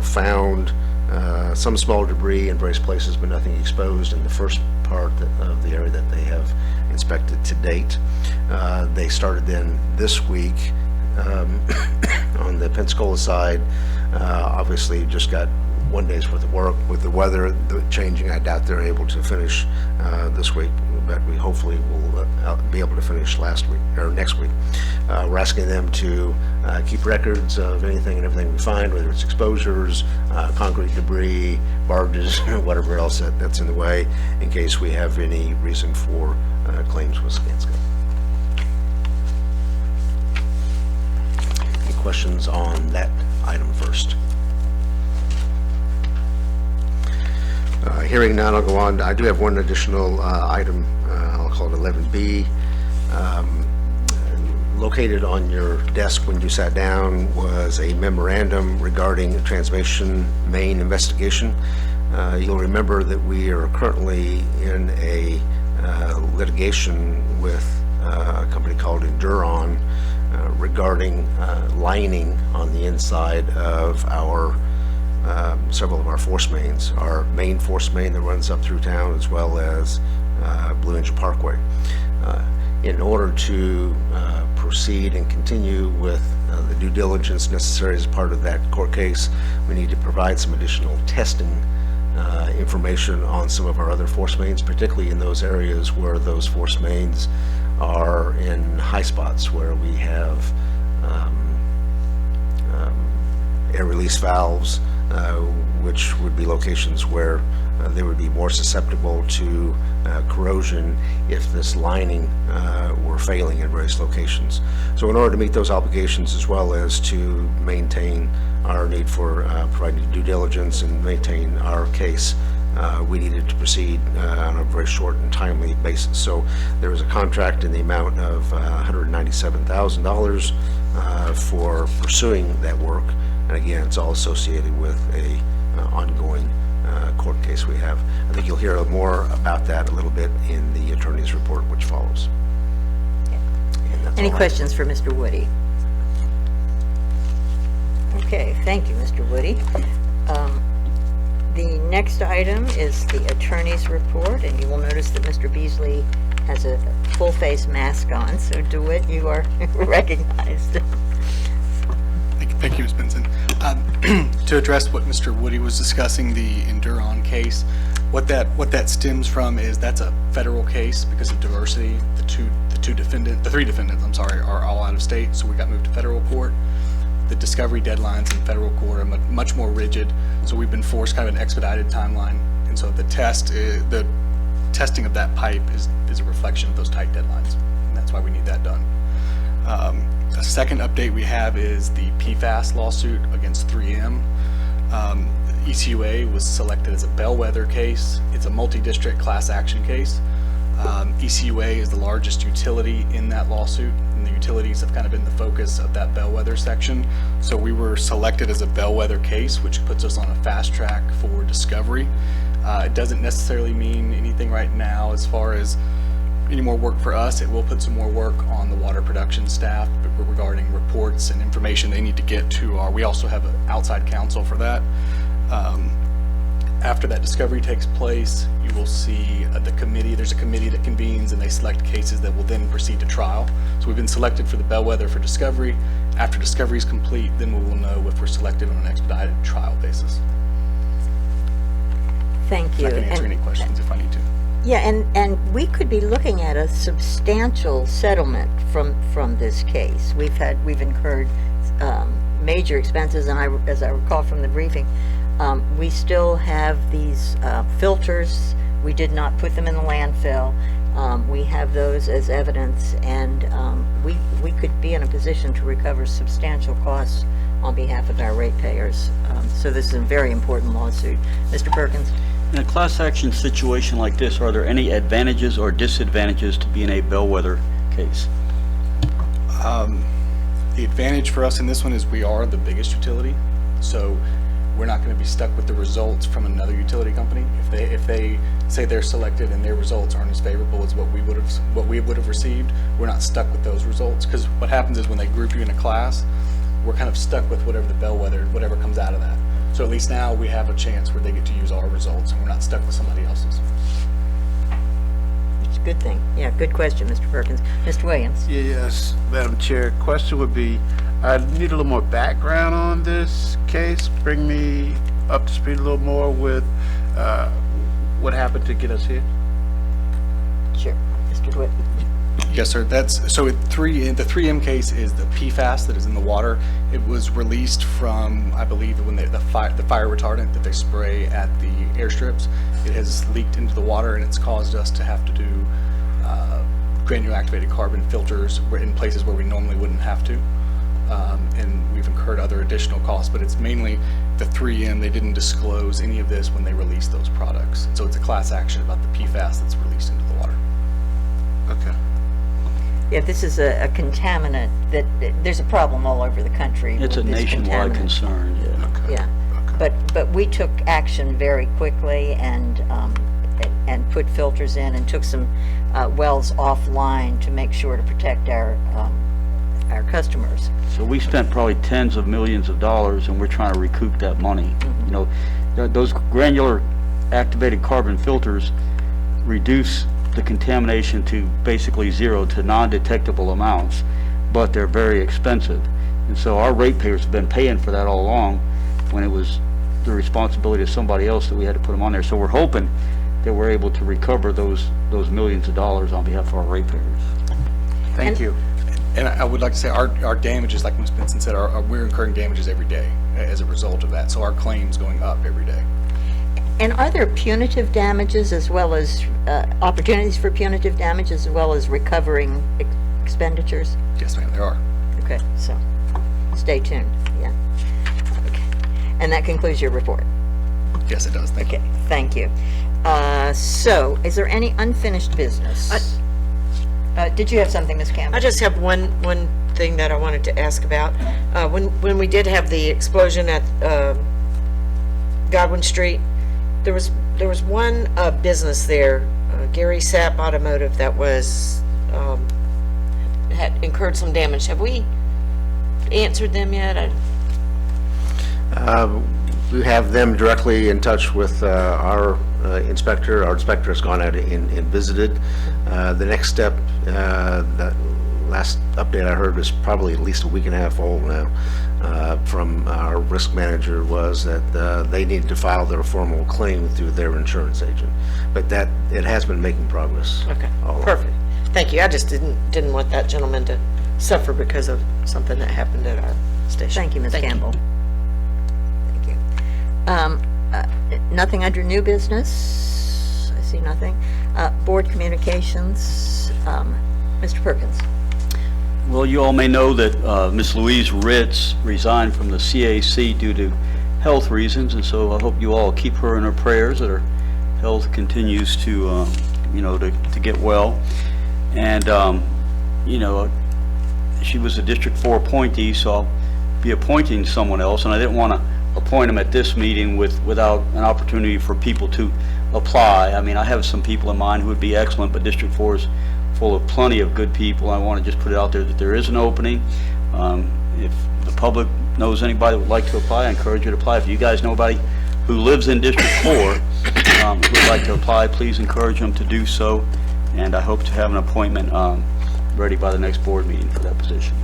found some small debris in various places, but nothing exposed in the first part of the area that they have inspected to date. They started then this week on the Pensacola side. Obviously just got 1 day's worth of work. With the weather changing, I doubt they're able to finish this week, but we hopefully will be able to finish next week. We're asking them to keep records of anything and everything we find, whether it's exposures, concrete debris, barges, whatever else that's in the way, in case we have any reason for claims with Skanska. Any questions on that item first? Hearing none, I'll go on. I do have one additional item. I'll call it 11B. Located on your desk when you sat down was a memorandum regarding a transmission main investigation. You'll remember that we are currently in a litigation with a company called Enduron regarding lining on the inside of our several of our force mains, our main force main that runs up through town, as well as Blue Angel Parkway. In order to proceed and continue with the due diligence necessary as part of that court case, we need to provide some additional testing information on some of our other force mains, particularly in those areas where those force mains are in high spots where we have air release valves, which would be locations where they would be more susceptible to corrosion if this lining were failing in various locations. So in order to meet those obligations, as well as to maintain our need for providing due diligence and maintain our case, we needed to proceed on a very short and timely basis. So there was a contract in the amount of $197,000 for pursuing that work. And again, it's all associated with a ongoing court case we have. I think you'll hear more about that a little bit in the attorney's report, which follows. Any questions for Mr. Woody? Okay, thank you, Mr. Woody. The next item is the attorney's report, and you will notice that Mr. Beasley has a full-face mask on, so DeWitt, you are recognized. Thank you, Ms. Benson. To address what Mr. Woody was discussing, the Enduron case, what that stems from is that's a federal case because of diversity. The three defendants, are all out of state, so we got moved to federal court. The discovery deadlines in federal court are much more rigid, so we've been forced kind of an expedited timeline. And so the testing of that pipe is a reflection of those tight deadlines, and that's why we need that done. A second update we have is the PFAS lawsuit against 3M. ECUA was selected as a bellwether case. It's a multi-district class action case. ECUA is the largest utility in that lawsuit, and the utilities have kind of been the focus of that bellwether section. So we were selected as a bellwether case, which puts us on a fast track for discovery. It doesn't necessarily mean anything right now as far as any more work for us. It will put some more work on the water production staff regarding reports and information they need to get to we also have an outside counsel for that. After that discovery takes place, you will see the committee. There's a committee that convenes and they select cases that will then proceed to trial. So we've been selected for the bellwether for discovery. After discovery is complete, then we will know if we're selected on an expedited trial basis. Thank you. I can answer And- any questions if I need to. Yeah, and we could be looking at a substantial settlement from this case. We've incurred major expenses, and as I recall from the briefing, we still have these filters. We did not put them in the landfill. We have those as evidence, and we could be in a position to recover substantial costs on behalf of our ratepayers. So this is a very important lawsuit. Mr. Perkins? In a class action situation like this, are there any advantages or disadvantages to being a bellwether case? The advantage for us in this one is we are the biggest utility, so we're not going to be stuck with the results from another utility company. If they say they're selected and their results aren't as favorable as what we would have received, we're not stuck with those results. Because what happens is when they group you in a class, we're kind of stuck with whatever the bellwether, whatever comes out of that. So at least now we have a chance where they get to use our results and we're not stuck with somebody else's. It's a good thing. Yeah, good question, Mr. Perkins. Mr. Williams? Yes, Madam Chair, question would be, I need a little more background on this case. Bring me up to speed a little more with what happened to get us here. Sure. Mr. DeWitt? Yes, sir. So the 3M case is the PFAS that is in the water. It was released from, I believe, when the fire retardant that they spray at the airstrips. It has leaked into the water and it's caused us to have to do granular activated carbon filters in places where we normally wouldn't have to. And we've incurred other additional costs, but it's mainly the 3M. They didn't disclose any of this when they released those products. So it's a class action about the PFAS that's released into the water. Okay. Yeah, this is a contaminant that, there's a problem all over the country with It's a this nationwide contaminant. concern, yeah. Yeah, but we took action very quickly and put filters in and took some wells offline to make sure to protect our customers. So we spent probably tens of millions of dollars and we're trying to recoup that money. You know, those granular activated carbon filters reduce the contamination to basically zero, to non-detectable amounts, but they're very expensive. And so our ratepayers have been paying for that all along when it was the responsibility of somebody else that we had to put them on there. So we're hoping that we're able to recover those millions of dollars on behalf of our ratepayers. Thank you. And I would like to say our damages, like Ms. Benson said, we're incurring damages every day as a result of that. So our claims going up every day. And are there punitive damages as well as opportunities for punitive damage as well as recovering expenditures? Yes, ma'am, there are. Okay, so stay tuned. Yeah. Okay. And that concludes your report. Yes, it does. Thank you. Okay, thank you. So, is there any unfinished business? Did you have something, Ms. Campbell? I just have one thing that I wanted to ask about. When we did have the explosion at Godwin Street, there was one business there, Gary Sapp Automotive, that was had incurred some damage. Have we answered them yet? We have them directly in touch with our inspector. Our inspector has gone out and visited. The next step, that last update I heard was probably at least a week and a half old now, from our risk manager, was that they needed to file their formal claim through their insurance agent. But that, it has been making progress. Okay, all along. perfect. Thank you. I just didn't want that gentleman to suffer because of something that happened at our station. Thank you, Ms. Campbell. Thank you. Nothing under new business? I see nothing. Board communications, Mr. Perkins. Well, you all may know that Ms. Louise Ritz resigned from the CAC due to health reasons, and so I hope you all keep her in her prayers, that her health continues to you know, to get well. And, you know, she was a District 4 appointee, so I'll be appointing someone else, and I didn't want to appoint them at this meeting without an opportunity for people to apply. I mean, I have some people in mind who would be excellent, but District 4 is full of plenty of good people. I want to just put it out there that there is an opening. If the public knows anybody that would like to apply, I encourage you to apply. If you guys know anybody who lives in District 4 who would like to apply, please encourage them to do so, and I hope to have an appointment ready by the next board meeting for that position.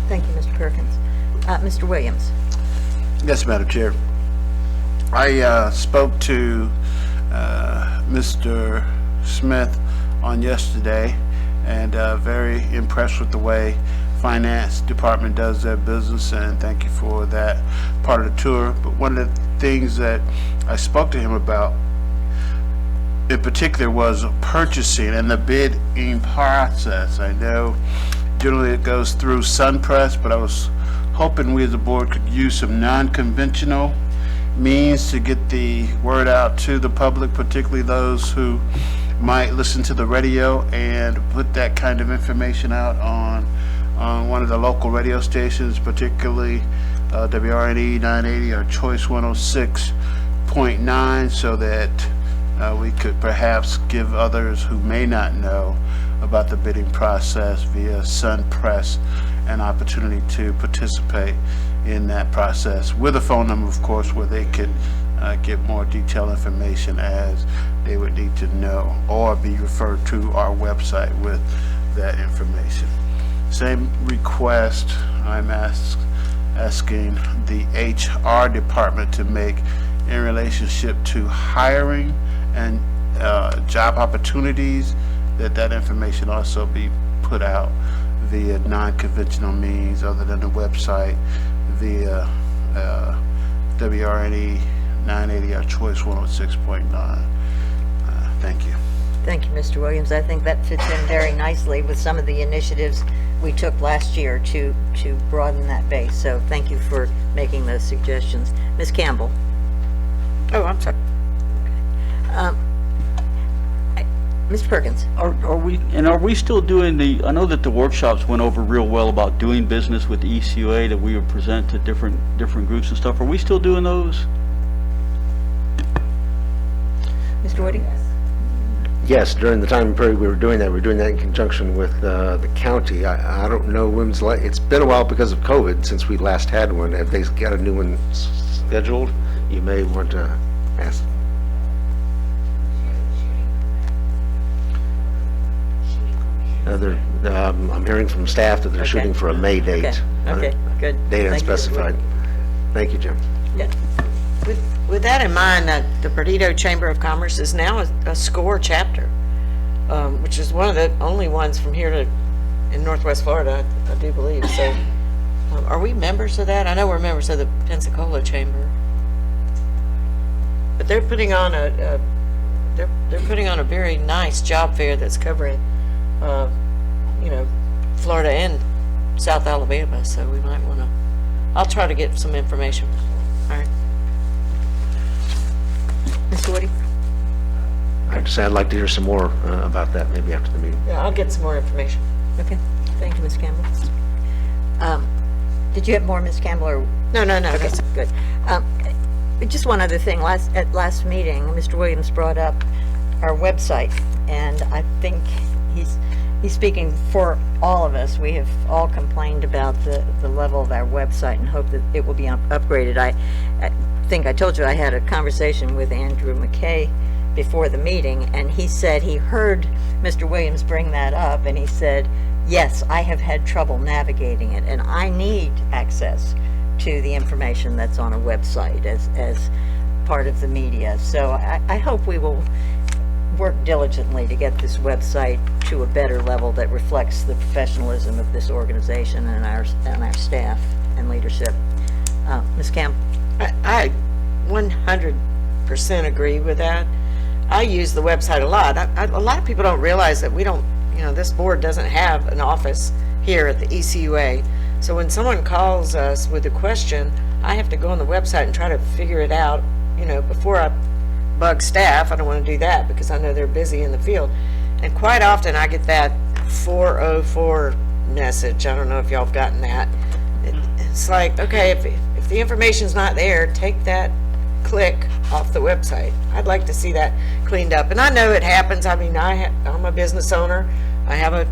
Thank you, Mr. Perkins. Mr. Williams? Yes, Madam Chair. I spoke to Mr. Smith on yesterday, and very impressed with the way Finance Department does their business, and thank you for that part of the tour. But one of the things that I spoke to him about in particular was purchasing and the bidding process. I know generally it goes through SunPress, but I was hoping we as a board could use some non-conventional means to get the word out to the public, particularly those who might listen to the radio, and put that kind of information out on one of the local radio stations, particularly WRNE 980 or Choice 106.9, so that we could perhaps give others who may not know about the bidding process via SunPress an opportunity to participate in that process, with a phone number, of course, where they could get more detailed information as they would need to know, or be referred to our website with that information. Same request I'm asking the HR department to make in relationship to hiring and job opportunities, that information also be put out via non-conventional means other than the website, via WRNE 980 or Choice 106.9. Thank you. Thank you, Mr. Williams. I think that fits in very nicely with some of the initiatives we took last year to broaden that base. So thank you for making those suggestions. Ms. Campbell? Oh, I'm sorry. Mr. Perkins? Are we still doing I know that the workshops went over real well about doing business with the ECUA, that we would present to different groups and stuff. Are we still doing those? Mr. Woody? Yes, during the time period we were doing that in conjunction with the county. I don't know when's it's been a while because of COVID since we last had one. Have they got a new one scheduled? You may want to ask. I'm hearing from staff that they're shooting for a May date. Okay, good. Date Thank you. unspecified. Thank you, Jim. Yeah. With that in mind, the Perdido Chamber of Commerce is now a SCORE chapter, which is one of the only ones from here to in Northwest Florida, I do believe. So, are we members of that? I know we're members of the Pensacola Chamber, but they're putting on they're putting on a very nice job fair that's covering, you know, Florida and South Alabama. So we might want to. I'll try to get some information. All right. Mr. Woody? I'd like to hear some more about that maybe after the meeting. Yeah, I'll get some more information. Okay. Thank you, Ms. Campbell. Did you have more, Ms. Campbell, or? No. Okay, good. Just one other thing. At last meeting, Mr. Williams brought up our website, and I think he's speaking for all of us. We have all complained about the level of our website and hope that it will be upgraded. I think I told you I had a conversation with Andrew McKay before the meeting, and he said he heard Mr. Williams bring that up, and he said, yes, I have had trouble navigating it, and I need access to the information that's on a website as part of the media. So I hope we will work diligently to get this website to a better level that reflects the professionalism of this organization and our staff and leadership. Ms. Campbell? I 100% agree with that. I use the website a lot. A lot of people don't realize that we don't, you know, this board doesn't have an office here at the ECUA. So when someone calls us with a question, I have to go on the website and try to figure it out, you know, before I bug staff. I don't want to do that because I know they're busy in the field. And quite often I get that 404 message. I don't know if y'all have gotten that. It's like, okay, if the information's not there, take that click off the website. I'd like to see that cleaned up. And I know it happens. I mean, I'm a business owner. I have a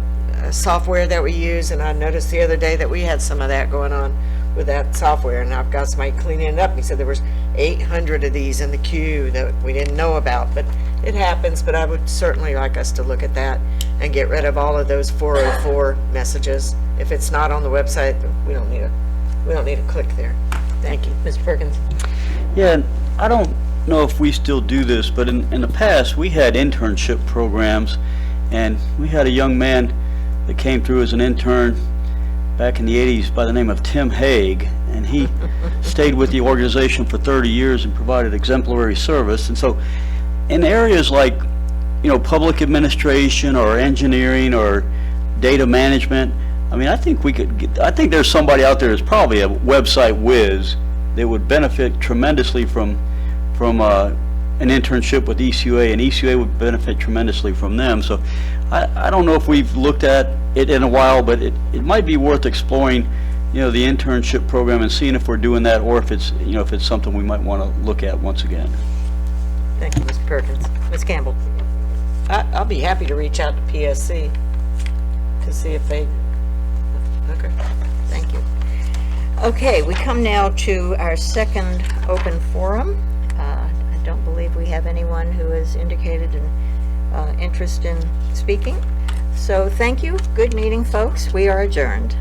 software that we use, and I noticed the other day that we had some of that going on with that software, and I've got somebody cleaning it up. He said there was 800 of these in the queue that we didn't know about, but it happens. But I would certainly like us to look at that and get rid of all of those 404 messages. If it's not on the website, we don't need a click there. Thank you. Mr. Perkins? Yeah, and I don't know if we still do this, but in the past, we had internship programs, and we had a young man that came through as an intern back in the 80s by the name of Tim Haig, and he stayed with the organization for 30 years and provided exemplary service. And so in areas like, you know, public administration or engineering or data management, I mean, I think we could get, I think there's somebody out there that's probably a website whiz that would benefit tremendously from an internship with ECUA, and ECUA would benefit tremendously from them. So I don't know if we've looked at it in a while, but it might be worth exploring, you know, the internship program and seeing if we're doing that, or if it's, you know, if it's something we might want to look at once again. Thank you, Mr. Perkins. Ms. Campbell? I'll be happy to reach out to PSC to see if they, okay, thank you. Okay, we come now to our second open forum. I don't believe we have anyone who has indicated an interest in speaking. So thank you. Good meeting, folks. We are adjourned.